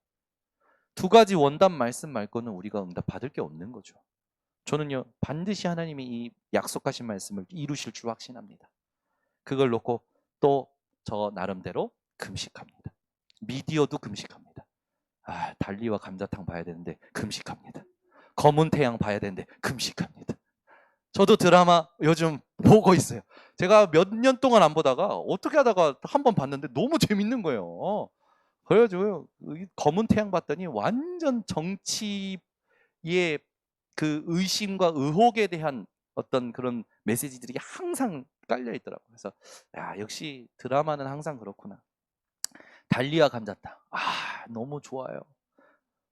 S1: 2가지 원답 말씀 말고는 우리가 응답 받을 게 없는 거죠. 저는요 반드시 하나님이 이 약속하신 말씀을 이루실 줄 확신합니다. 그걸 놓고 또 저 나름대로 금식합니다. 미디어도 금식합니다. 달리와 감자탕 봐야 되는데 금식합니다. 검은 태양 봐야 되는데 금식합니다. 저도 드라마 요즘 보고 있어요. 제가 몇 년 동안 안 보다가 어떻게 하다가 한번 봤는데 너무 재밌는 거예요. 그래가지고 검은 태양 봤더니 완전 정치의 그 의심과 의혹에 대한 어떤 그런 메시지들이 항상 깔려 있더라고요. 그래서 역시 드라마는 항상 그렇구나. 달리와 감자탕. 너무 좋아요.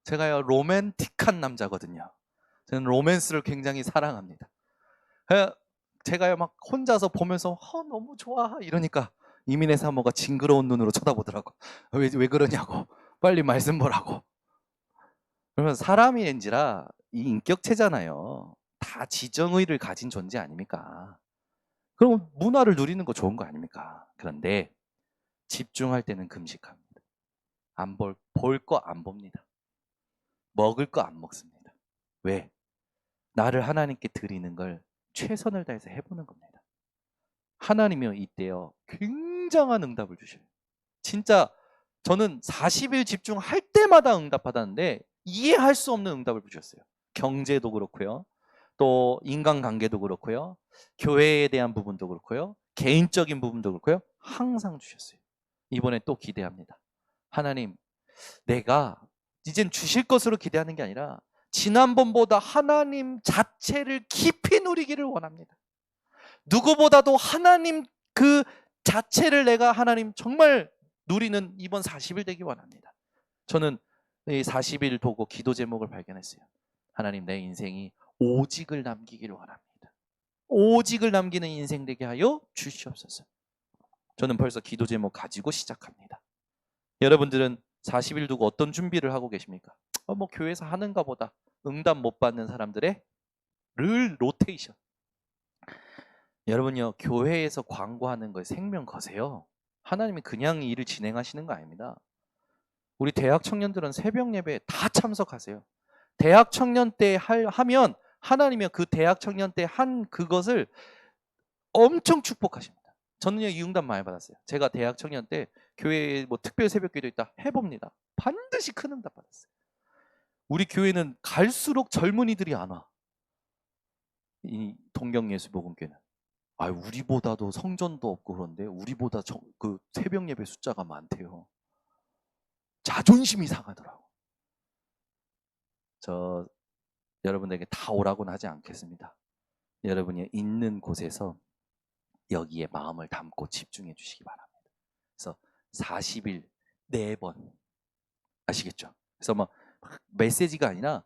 S1: 제가요 로맨틱한 남자거든요. 저는 로맨스를 굉장히 사랑합니다. 제가요 막 혼자서 보면서 너무 좋아 이러니까 이민혜 사모가 징그러운 눈으로 쳐다보더라고. 왜 그러냐고. 빨리 말씀 보라고. 그러면 사람인지라 이 인격체잖아요. 다 지정의를 가진 존재 아닙니까? 그럼 문화를 누리는 거 좋은 거 아닙니까? 그런데 집중할 때는 금식합니다. 볼 거 안 봅니다. 먹을 거 안 먹습니다. 왜? 나를 하나님께 드리는 걸 최선을 다해서 해보는 겁니다. 하나님이요, 이때요, 굉장한 응답을 주셔요. 진짜 저는 40일 집중할 때마다 응답받았는데 이해할 수 없는 응답을 주셨어요. 경제도 그렇고요. 또 인간관계도 그렇고요. 교회에 대한 부분도 그렇고요. 개인적인 부분도 그렇고요. 항상 주셨어요. 이번에 또 기대합니다. 하나님, 내가 이젠 주실 것으로 기대하는 게 아니라 지난번보다 하나님 자체를 깊이 누리기를 원합니다. 누구보다도 하나님 그 자체를 내가 하나님 정말 누리는 이번 40일 되기 원합니다. 저는 이 40일 보고 기도 제목을 발견했어요. 하나님, 내 인생이 오직을 남기기를 원합니다. 오직을 남기는 인생 되게 하여 주시옵소서. 저는 벌써 기도 제목 가지고 시작합니다. 여러분들은 40일 두고 어떤 준비를 하고 계십니까? 뭐 교회에서 하는가 보다. 응답 못 받는 사람들의 늘 로테이션. 여러분요, 교회에서 광고하는 거에 생명 거세요. 하나님이 그냥 일을 진행하시는 거 아닙니다. 우리 대학 청년들은 새벽 예배 다 참석하세요. 대학 청년 때 하면 하나님이 그 대학 청년 때 한 그것을 엄청 축복하십니다. 저는요, 이 응답 많이 받았어요. 제가 대학 청년 때 교회에 뭐 특별 새벽 기도 있다 해봅니다. 반드시 큰 응답 받았어요. 우리 교회는 갈수록 젊은이들이 안 와. 이 동경예수복음교회는. 우리보다도 성전도 없고 그런데 우리보다 그 새벽 예배 숫자가 많대요. 자존심이 상하더라고. 저 여러분에게 다 오라고는 하지 않겠습니다. 여러분이 있는 곳에서 여기에 마음을 담고 집중해 주시기 바랍니다. 그래서 40일 4번 아시겠죠? 그래서 뭐 메시지가 아니라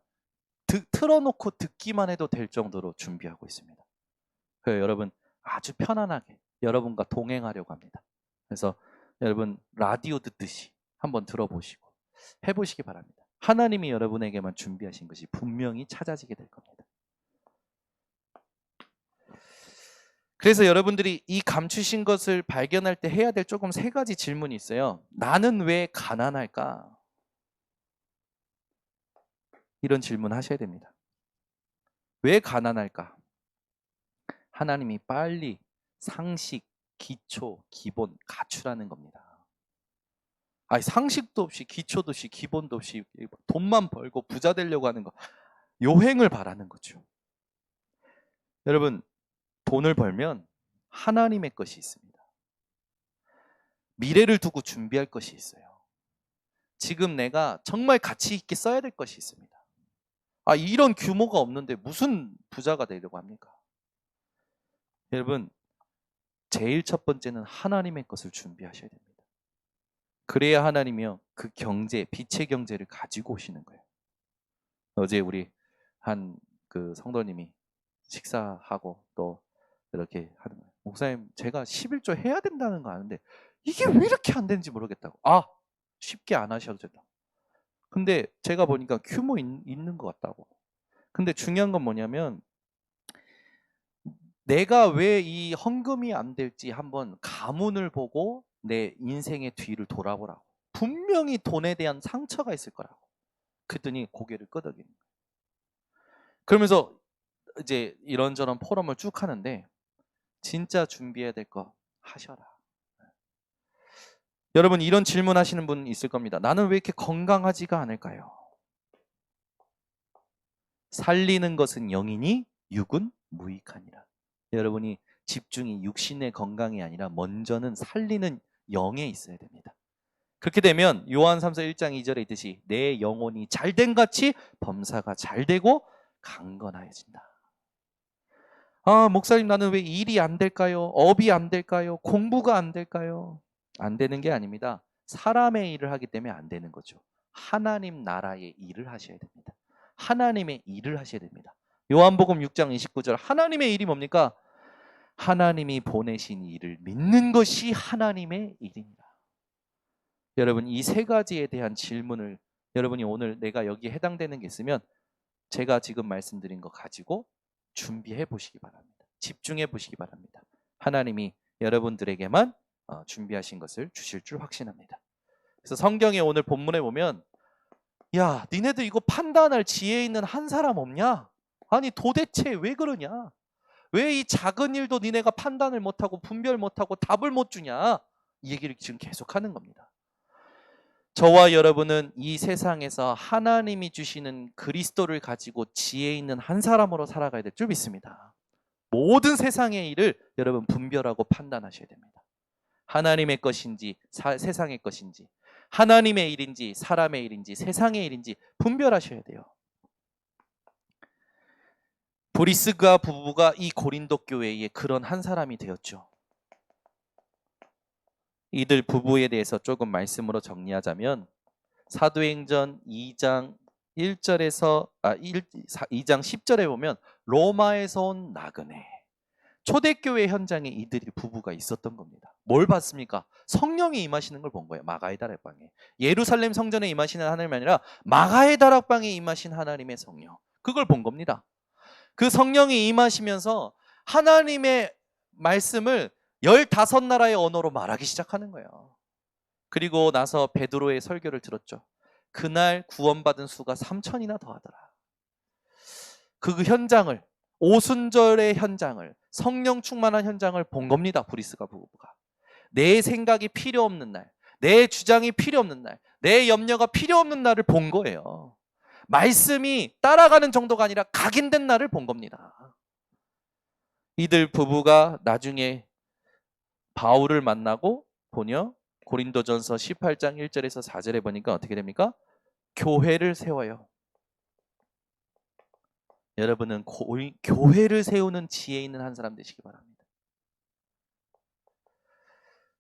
S1: 틀어놓고 듣기만 해도 될 정도로 준비하고 있습니다. 그래서 여러분 아주 편안하게 여러분과 동행하려고 합니다. 그래서 여러분 라디오 듣듯이 한번 들어보시고 해보시기 바랍니다. 하나님이 여러분에게만 준비하신 것이 분명히 찾아지게 될 겁니다. 그래서 여러분들이 이 감추신 것을 발견할 때 해야 될 조금 3가지 질문이 있어요. 나는 왜 가난할까? 이런 질문 하셔야 됩니다. 왜 가난할까? 하나님이 빨리 상식, 기초, 기본 갖추라는 겁니다. 상식도 없이 기초도 없이 기본도 없이 돈만 벌고 부자 되려고 하는 거, 요행을 바라는 거죠. 여러분, 돈을 벌면 하나님의 것이 있습니다. 미래를 두고 준비할 것이 있어요. 지금 내가 정말 가치 있게 써야 될 것이 있습니다. 이런 규모가 없는데 무슨 부자가 되려고 합니까? 여러분, 제일 첫 번째는 하나님의 것을 준비하셔야 됩니다. 그래야 하나님이요, 그 경제, 빛의 경제를 가지고 오시는 거예요. 어제 우리 한 그 성도님이 식사하고 또 이렇게 하는 거예요. 목사님, 제가 11조 해야 된다는 거 아는데 이게 왜 이렇게 안 되는지 모르겠다고. 쉽게 안 하셔도 된다. 근데 제가 보니까 규모 있는 것 같다고. 근데 중요한 건 뭐냐면 내가 왜 이 헌금이 안 될지 한번 가문을 보고 내 인생의 뒤를 돌아보라고. 분명히 돈에 대한 상처가 있을 거라고. 그랬더니 고개를 끄덕이는 거예요. 그러면서 이제 이런저런 포럼을 쭉 하는데 진짜 준비해야 될 거 하셔라. 여러분, 이런 질문 하시는 분 있을 겁니다. 나는 왜 이렇게 건강하지가 않을까요? 살리는 것은 영이니 육은 무익하니라. 여러분이 집중이 육신의 건강이 아니라 먼저는 살리는 영에 있어야 됩니다. 그렇게 되면 요한 3서 1장 2절에 있듯이 내 영혼이 잘된 같이 범사가 잘되고 강건하여진다. 목사님, 나는 왜 일이 안 될까요? 업이 안 될까요? 공부가 안 될까요? 안 되는 게 아닙니다. 사람의 일을 하기 때문에 안 되는 거죠. 하나님 나라의 일을 하셔야 됩니다. 하나님의 일을 하셔야 됩니다. 요한복음 6장 29절, 하나님의 일이 뭡니까? 하나님이 보내신 일을 믿는 것이 하나님의 일입니다. 여러분, 이 세 가지에 대한 질문을 여러분이 오늘 내가 여기에 해당되는 게 있으면 제가 지금 말씀드린 거 가지고 준비해 보시기 바랍니다. 집중해 보시기 바랍니다. 하나님이 여러분들에게만 준비하신 것을 주실 줄 확신합니다. 그래서 성경에 오늘 본문에 보면 야, 니네들 이거 판단할 지혜 있는 한 사람 없냐? 아니 도대체 왜 그러냐? 왜 이 작은 일도 니네가 판단을 못하고 분별 못하고 답을 못 주냐? 이 얘기를 지금 계속하는 겁니다. 저와 여러분은 이 세상에서 하나님이 주시는 그리스도를 가지고 지혜 있는 한 사람으로 살아가야 될 줄 믿습니다. 모든 세상의 일을 여러분 분별하고 판단하셔야 됩니다. 하나님의 것인지 세상의 것인지, 하나님의 일인지 사람의 일인지 세상의 일인지 분별하셔야 돼요. 브리스가 부부가 이 고린도 교회에 그런 한 사람이 되었죠. 이들 부부에 대해서 조금 말씀으로 정리하자면 사도행전 2장 1절에서 2장 10절에 보면 로마에서 온 나그네 초대교회 현장에 이들이 부부가 있었던 겁니다. 뭘 봤습니까? 성령이 임하시는 걸 본 거예요. 마가의 다락방에. 예루살렘 성전에 임하시는 하나님이 아니라 마가의 다락방에 임하신 하나님의 성령. 그걸 본 겁니다. 그 성령이 임하시면서 하나님의 말씀을 15나라의 언어로 말하기 시작하는 거예요. 그리고 나서 베드로의 설교를 들었죠. 그날 구원받은 수가 3,000이나 더하더라. 그 현장을, 오순절의 현장을, 성령 충만한 현장을 본 겁니다. 브리스가 부부가. 내 생각이 필요 없는 날, 내 주장이 필요 없는 날, 내 염려가 필요 없는 날을 본 거예요. 말씀이 따라가는 정도가 아니라 각인된 날을 본 겁니다. 이들 부부가 나중에 바울을 만나고 보냐? 고린도전서 18장 1절에서 4절에 보니까 어떻게 됩니까? 교회를 세워요. 여러분은 교회를 세우는 지혜 있는 한 사람 되시기 바랍니다.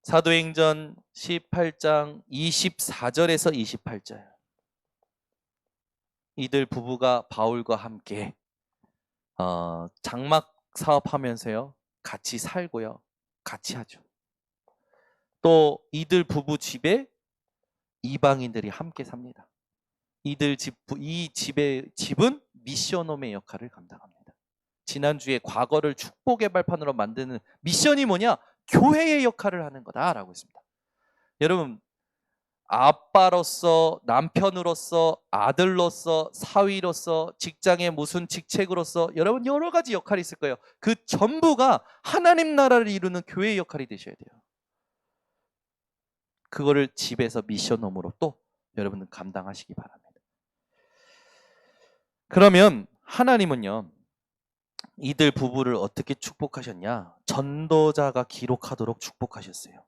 S1: 사도행전 18장 24절에서 28절. 이들 부부가 바울과 함께 장막 사업하면서요. 같이 살고요. 같이 하죠. 또 이들 부부 집에 이방인들이 함께 삽니다. 이 집은 미션홈의 역할을 감당합니다. 지난주에 과거를 축복의 발판으로 만드는 미션이 뭐냐? 교회의 역할을 하는 거다라고 했습니다. 여러분, 아빠로서, 남편으로서, 아들로서, 사위로서, 직장의 무슨 직책으로서 여러분 여러 가지 역할이 있을 거예요. 그 전부가 하나님 나라를 이루는 교회의 역할이 되셔야 돼요. 그거를 집에서 미션홈으로 또 여러분은 감당하시기 바랍니다. 그러면 하나님은요, 이들 부부를 어떻게 축복하셨냐? 전도자가 기록하도록 축복하셨어요.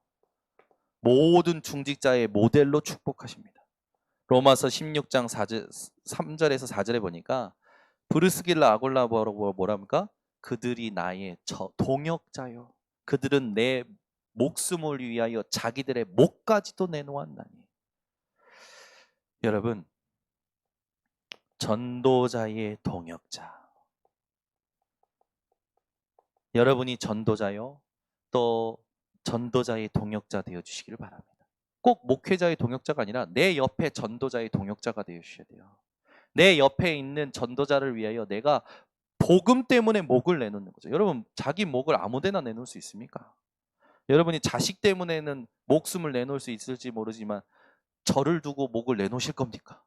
S1: 모든 중직자의 모델로 축복하십니다. 로마서 16장 3절에서 4절에 보니까 브르스길라 아골라보라고 뭐랍니까? 그들이 나의 동역자요. 그들은 내 목숨을 위하여 자기들의 목까지도 내놓았나니. 여러분, 전도자의 동역자. 여러분이 전도자요, 또 전도자의 동역자 되어 주시기를 바랍니다. 꼭 목회자의 동역자가 아니라 내 옆에 전도자의 동역자가 되어 주셔야 돼요. 내 옆에 있는 전도자를 위하여 내가 복음 때문에 목을 내놓는 거죠. 여러분, 자기 목을 아무 데나 내놓을 수 있습니까? 여러분이 자식 때문에는 목숨을 내놓을 수 있을지 모르지만 저를 두고 목을 내놓으실 겁니까?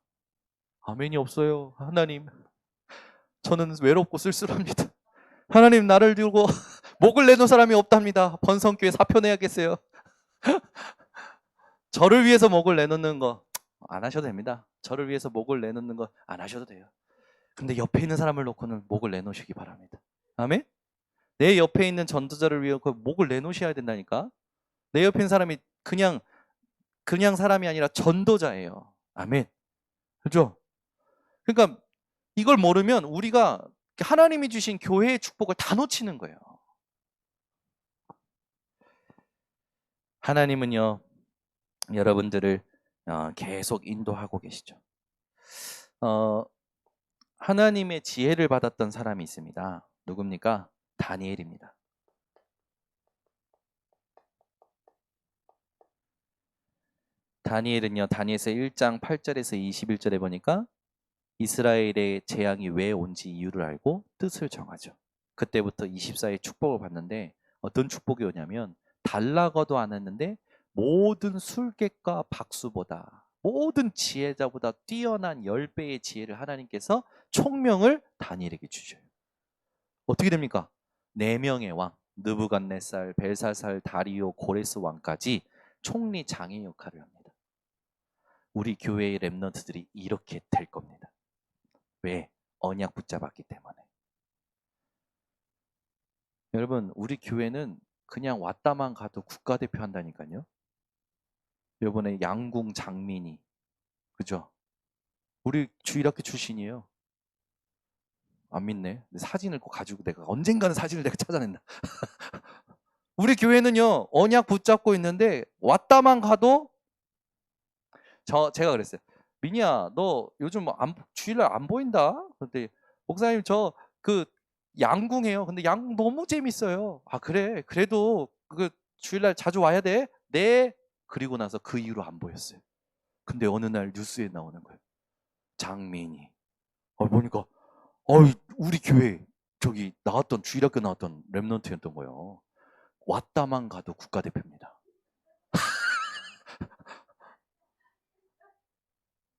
S1: 아멘이 없어요. 하나님, 저는 외롭고 쓸쓸합니다. 하나님, 나를 두고 목을 내놓은 사람이 없답니다. 번성교회 사표 내야겠어요. 저를 위해서 목을 내놓는 거 안 하셔도 됩니다. 저를 위해서 목을 내놓는 거 안 하셔도 돼요. 근데 옆에 있는 사람을 놓고는 목을 내놓으시기 바랍니다. 아멘? 내 옆에 있는 전도자를 위해 그 목을 내놓으셔야 된다니까. 내 옆에 있는 사람이 그냥 사람이 아니라 전도자예요. 아멘. 그렇죠? 그러니까 이걸 모르면 우리가 하나님이 주신 교회의 축복을 다 놓치는 거예요. 하나님은요, 여러분들을 계속 인도하고 계시죠. 하나님의 지혜를 받았던 사람이 있습니다. 누굽니까? 다니엘입니다. 다니엘은요, 다니엘서 1장 8절에서 21절에 보니까 이스라엘의 재앙이 왜 온지 이유를 알고 뜻을 정하죠. 그때부터 24의 축복을 받는데 어떤 축복이 오냐면 달라고도 안 했는데 모든 술객과 박수보다 모든 지혜자보다 뛰어난 10배의 지혜를 하나님께서 총명을 다니엘에게 주셔요. 어떻게 됩니까? 4명의 왕, 느부갓네살, 벨사살, 다리오, 고레스 왕까지 총리 장의 역할을 합니다. 우리 교회의 렘넌트들이 이렇게 될 겁니다. 왜? 언약 붙잡았기 때문에. 여러분, 우리 교회는 그냥 왔다만 가도 국가대표 한다니까요. 이번에 양궁 장민이, 그죠? 우리 주일학교 출신이에요. 안 믿네. 사진을 꼭 가지고 내가 언젠가는 사진을 내가 찾아낸다. 우리 교회는요, 언약 붙잡고 있는데 왔다만 가도 제가 그랬어요. 민희야, 너 요즘 주일날 안 보인다? 근데 목사님 저 그 양궁해요. 근데 양궁 너무 재밌어요. 아 그래? 그래도 그 주일날 자주 와야 돼? 네. 그리고 나서 그 이후로 안 보였어요. 근데 어느 날 뉴스에 나오는 거예요. 장민이. 보니까 우리 교회 저기 나왔던 주일학교 나왔던 렘넌트였던 거예요. 왔다만 가도 국가대표입니다.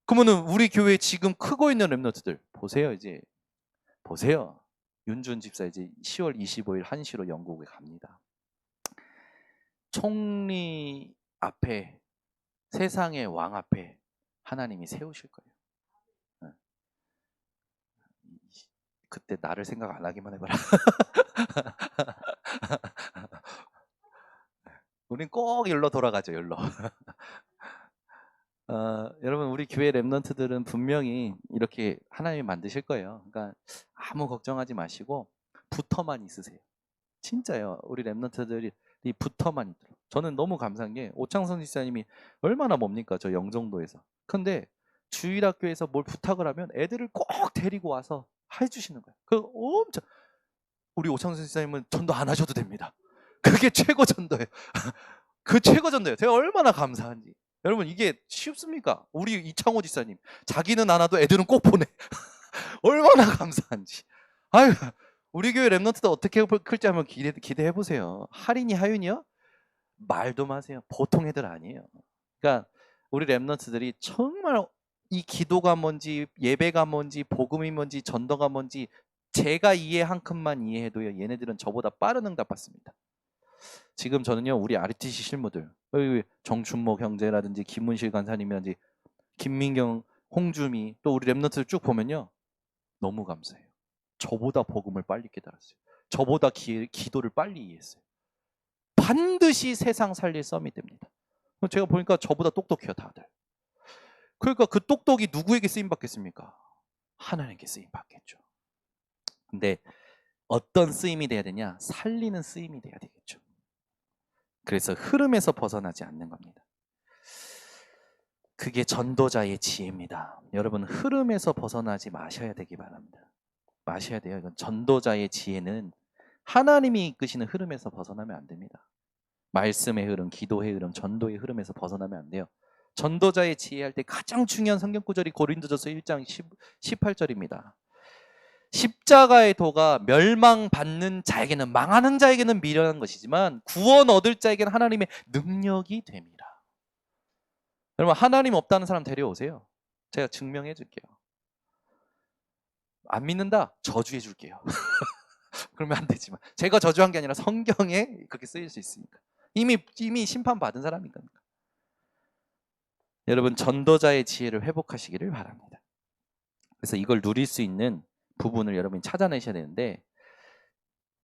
S1: 그러면은 우리 교회 지금 크고 있는 렘넌트들 보세요. 이제 보세요. 윤준 집사 이제 10월 25일 1시로 영국에 갑니다. 총리 앞에 세상의 왕 앞에 하나님이 세우실 거예요. 그때 나를 생각 안 하기만 해봐라. 우린 꼭 일로 돌아가죠. 일로. 여러분 우리 교회 렘넌트들은 분명히 이렇게 하나님이 만드실 거예요. 그러니까 아무 걱정하지 마시고 붙어만 있으세요. 진짜요. 우리 렘넌트들이 붙어만 있도록. 저는 너무 감사한 게 오창선 지사님이 얼마나 뭡니까 저 영종도에서. 근데 주일학교에서 뭘 부탁을 하면 애들을 꼭 데리고 와서 해주시는 거예요. 그 엄청 우리 오창선 지사님은 전도 안 하셔도 됩니다. 그게 최고 전도예요. 그 최고 전도예요. 제가 얼마나 감사한지. 여러분 이게 쉽습니까? 우리 이창호 지사님 자기는 안 와도 애들은 꼭 보내. 얼마나 감사한지. 아유 우리 교회 렘넌트도 어떻게 클지 한번 기대해 보세요. 할인이 하윤이요? 말도 마세요. 보통 애들 아니에요. 그러니까 우리 렘넌트들이 정말 이 기도가 뭔지 예배가 뭔지 복음이 뭔지 전도가 뭔지 제가 이해한 큼만 이해해도요. 얘네들은 저보다 빠른 응답 받습니다. 지금 저는요. 우리 RTC 실무들 정춘목 형제라든지 김문실 간사님이라든지 김민경, 홍주미 또 우리 렘넌트들 쭉 보면요. 너무 감사해요. 저보다 복음을 빨리 깨달았어요. 저보다 기도를 빨리 이해했어요. 반드시 세상 살릴 썸이 됩니다. 제가 보니까 저보다 똑똑해요, 다들. 그러니까 그 똑똑이 누구에게 쓰임 받겠습니까? 하나님께 쓰임 받겠죠. 근데 어떤 쓰임이 돼야 되냐? 살리는 쓰임이 돼야 되겠죠. 그래서 흐름에서 벗어나지 않는 겁니다. 그게 전도자의 지혜입니다. 여러분 흐름에서 벗어나지 마셔야 되기 바랍니다. 마셔야 돼요. 이건 전도자의 지혜는 하나님이 이끄시는 흐름에서 벗어나면 안 됩니다. 말씀의 흐름, 기도의 흐름, 전도의 흐름에서 벗어나면 안 돼요. 전도자의 지혜할 때 가장 중요한 성경 구절이 고린도전서 1장 18절입니다. 십자가의 도가 멸망받는 자에게는 망하는 자에게는 미련한 것이지만 구원 얻을 자에게는 하나님의 능력이 됩니다. 여러분 하나님 없다는 사람 데려오세요. 제가 증명해 줄게요. 안 믿는다? 저주해 줄게요. 그러면 안 되지만 제가 저주한 게 아니라 성경에 그렇게 쓰일 수 있으니까 이미 심판받은 사람이니까. 여러분 전도자의 지혜를 회복하시기를 바랍니다. 그래서 이걸 누릴 수 있는 부분을 여러분이 찾아내셔야 되는데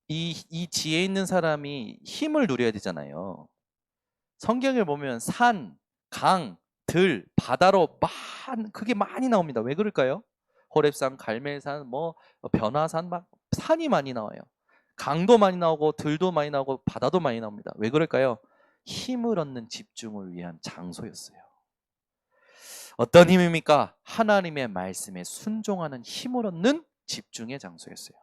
S1: 이 지혜 있는 사람이 힘을 누려야 되잖아요. 성경을 보면 산, 강, 들, 바다로 그게 많이 나옵니다. 왜 그럴까요? 호렙산, 갈멜산, 변화산 막 산이 많이 나와요. 강도 많이 나오고 들도 많이 나오고 바다도 많이 나옵니다. 왜 그럴까요? 힘을 얻는 집중을 위한 장소였어요. 어떤 힘입니까? 하나님의 말씀에 순종하는 힘을 얻는 집중의 장소였어요.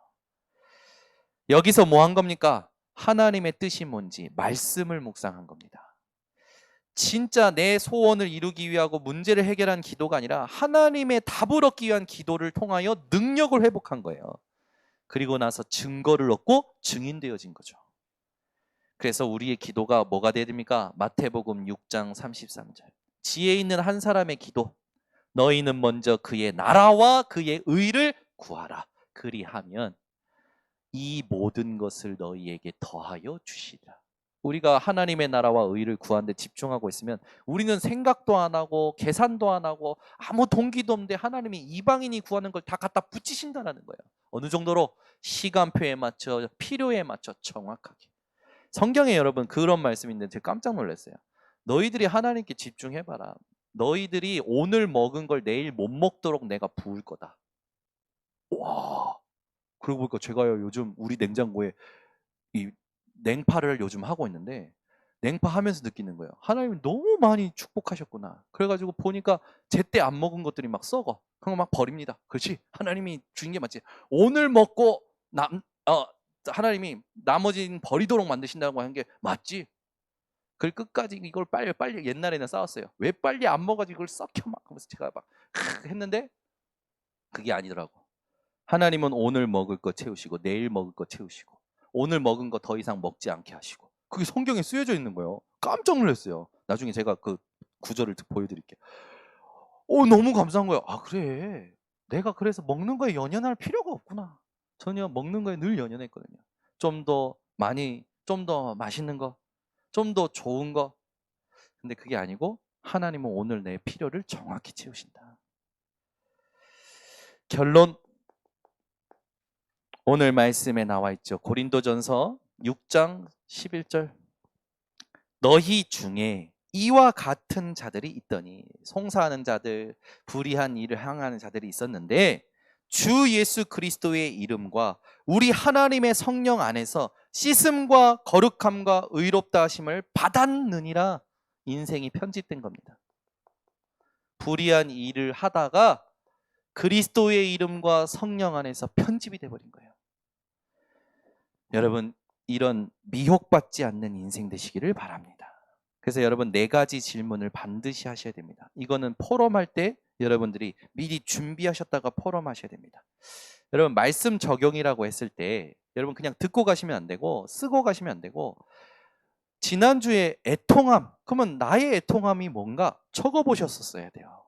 S1: 여기서 뭐 한 겁니까? 하나님의 뜻이 뭔지 말씀을 묵상한 겁니다. 진짜 내 소원을 이루기 위하고 문제를 해결한 기도가 아니라 하나님의 답을 얻기 위한 기도를 통하여 능력을 회복한 거예요. 그리고 나서 증거를 얻고 증인되어진 거죠. 그래서 우리의 기도가 뭐가 돼야 됩니까? 마태복음 6장 33절. 지혜 있는 한 사람의 기도. 너희는 먼저 그의 나라와 그의 의를 구하라. 그리하면 이 모든 것을 너희에게 더하여 주시리라. 우리가 하나님의 나라와 의를 구하는 데 집중하고 있으면 우리는 생각도 안 하고 계산도 안 하고 아무 동기도 없는데 하나님이 이방인이 구하는 걸 다 갖다 붙이신다는 거예요. 어느 정도로? 시간표에 맞춰, 필요에 맞춰 정확하게. 성경에 여러분 그런 말씀이 있는데 제가 깜짝 놀랐어요. 너희들이 하나님께 집중해봐라. 너희들이 오늘 먹은 걸 내일 못 먹도록 내가 부을 거다. 와, 그러고 보니까 제가요 요즘 우리 냉장고에 이 냉파를 요즘 하고 있는데 냉파 하면서 느끼는 거예요. 하나님이 너무 많이 축복하셨구나. 그래가지고 보니까 제때 안 먹은 것들이 막 썩어. 그런 거 막 버립니다. 그렇지? 하나님이 주신 게 맞지. 오늘 먹고 하나님이 나머지는 버리도록 만드신다고 하는 게 맞지. 그걸 끝까지 이걸 빨리 옛날에는 싸웠어요. 왜 빨리 안 먹어가지고 이걸 썩혀 막 하면서 제가 막 했는데 그게 아니더라고. 하나님은 오늘 먹을 거 채우시고 내일 먹을 거 채우시고 오늘 먹은 거 더 이상 먹지 않게 하시고 그게 성경에 쓰여져 있는 거예요. 깜짝 놀랐어요. 나중에 제가 그 구절을 보여드릴게요. 너무 감사한 거예요. 아 그래, 내가 그래서 먹는 거에 연연할 필요가 없구나. 전혀 먹는 거에 늘 연연했거든요. 좀 더 많이, 좀 더 맛있는 거, 좀 더 좋은 거. 근데 그게 아니고 하나님은 오늘 내 필요를 정확히 채우신다. 결론, 오늘 말씀에 나와 있죠. 고린도전서 6장 11절. 너희 중에 이와 같은 자들이 있더니, 송사하는 자들, 불의한 일을 행하는 자들이 있었는데 주 예수 그리스도의 이름과 우리 하나님의 성령 안에서 씻음과 거룩함과 의롭다 하심을 받았느니라. 인생이 편집된 겁니다. 불의한 일을 하다가 그리스도의 이름과 성령 안에서 편집이 돼버린 거예요. 여러분, 이런 미혹받지 않는 인생 되시기를 바랍니다. 그래서 여러분 4가지 질문을 반드시 하셔야 됩니다. 이거는 포럼할 때 여러분들이 미리 준비하셨다가 포럼하셔야 됩니다. 여러분 말씀 적용이라고 했을 때 여러분 그냥 듣고 가시면 안 되고 쓰고 가시면 안 되고, 지난주에 애통함, 그러면 나의 애통함이 뭔가 적어보셨었어야 돼요.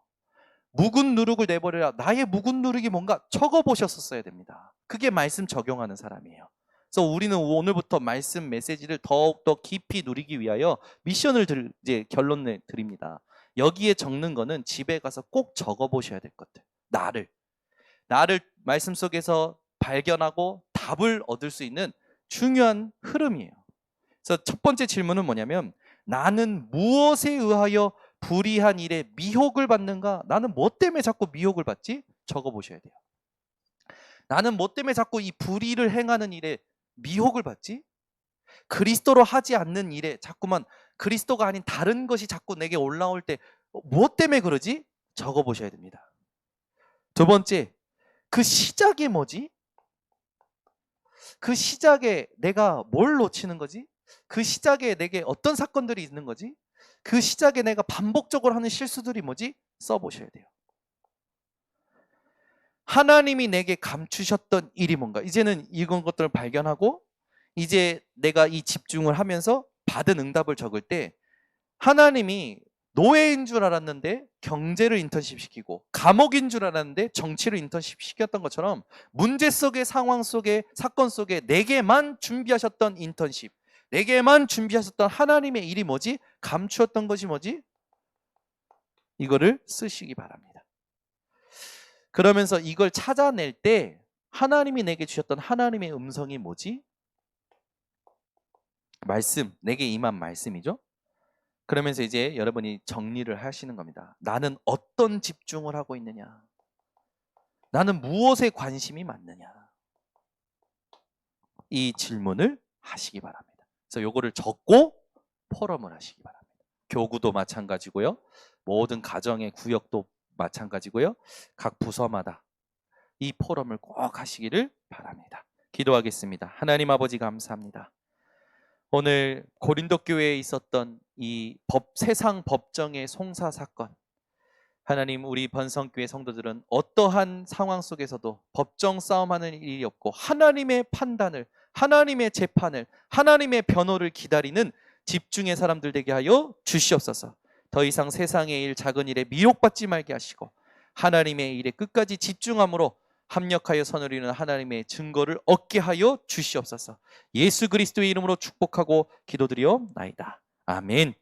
S1: 묵은 누룩을 내버려라, 나의 묵은 누룩이 뭔가 적어보셨었어야 됩니다. 그게 말씀 적용하는 사람이에요. 그래서 우리는 오늘부터 말씀 메시지를 더욱더 깊이 누리기 위하여 미션을 이제 결론을 드립니다. 여기에 적는 거는 집에 가서 꼭 적어보셔야 될 것들. 나를 말씀 속에서 발견하고 답을 얻을 수 있는 중요한 흐름이에요. 그래서 첫 번째 질문은 뭐냐면, 나는 무엇에 의하여 불의한 일에 미혹을 받는가? 나는 뭐 때문에 자꾸 미혹을 받지? 적어보셔야 돼요. 나는 뭐 때문에 자꾸 이 불의를 행하는 일에 미혹을 받지? 그리스도로 하지 않는 일에 자꾸만 그리스도가 아닌 다른 것이 자꾸 내게 올라올 때 무엇 때문에 그러지? 적어보셔야 됩니다. 두 번째, 그 시작이 뭐지? 그 시작에 내가 뭘 놓치는 거지? 그 시작에 내게 어떤 사건들이 있는 거지? 그 시작에 내가 반복적으로 하는 실수들이 뭐지? 써보셔야 돼요. 하나님이 내게 감추셨던 일이 뭔가, 이제는 이런 것들을 발견하고 이제 내가 이 집중을 하면서 받은 응답을 적을 때 하나님이 노예인 줄 알았는데 경제를 인턴십 시키고 감옥인 줄 알았는데 정치를 인턴십 시켰던 것처럼 문제 속의 상황 속에 사건 속에 내게만 준비하셨던 인턴십, 내게만 준비하셨던 하나님의 일이 뭐지? 감추었던 것이 뭐지? 이거를 쓰시기 바랍니다. 그러면서 이걸 찾아낼 때 하나님이 내게 주셨던 하나님의 음성이 뭐지? 말씀, 내게 임한 말씀이죠. 그러면서 이제 여러분이 정리를 하시는 겁니다. 나는 어떤 집중을 하고 있느냐? 나는 무엇에 관심이 많느냐? 이 질문을 하시기 바랍니다. 그래서 요거를 적고 포럼을 하시기 바랍니다. 교구도 마찬가지고요. 모든 가정의 구역도 마찬가지고요. 각 부서마다 이 포럼을 꼭 하시기를 바랍니다. 기도하겠습니다. 하나님 아버지 감사합니다. 오늘 고린도 교회에 있었던 이 세상 법정의 송사 사건, 하나님, 우리 번성교회 성도들은 어떠한 상황 속에서도 법정 싸움하는 일이 없고 하나님의 판단을, 하나님의 재판을, 하나님의 변호를 기다리는 집중의 사람들 되게 하여 주시옵소서. 더 이상 세상의 일, 작은 일에 미혹받지 말게 하시고 하나님의 일에 끝까지 집중함으로 합력하여 선을 이루는 하나님의 증거를 얻게 하여 주시옵소서. 예수 그리스도의 이름으로 축복하고 기도드리옵나이다. 아멘.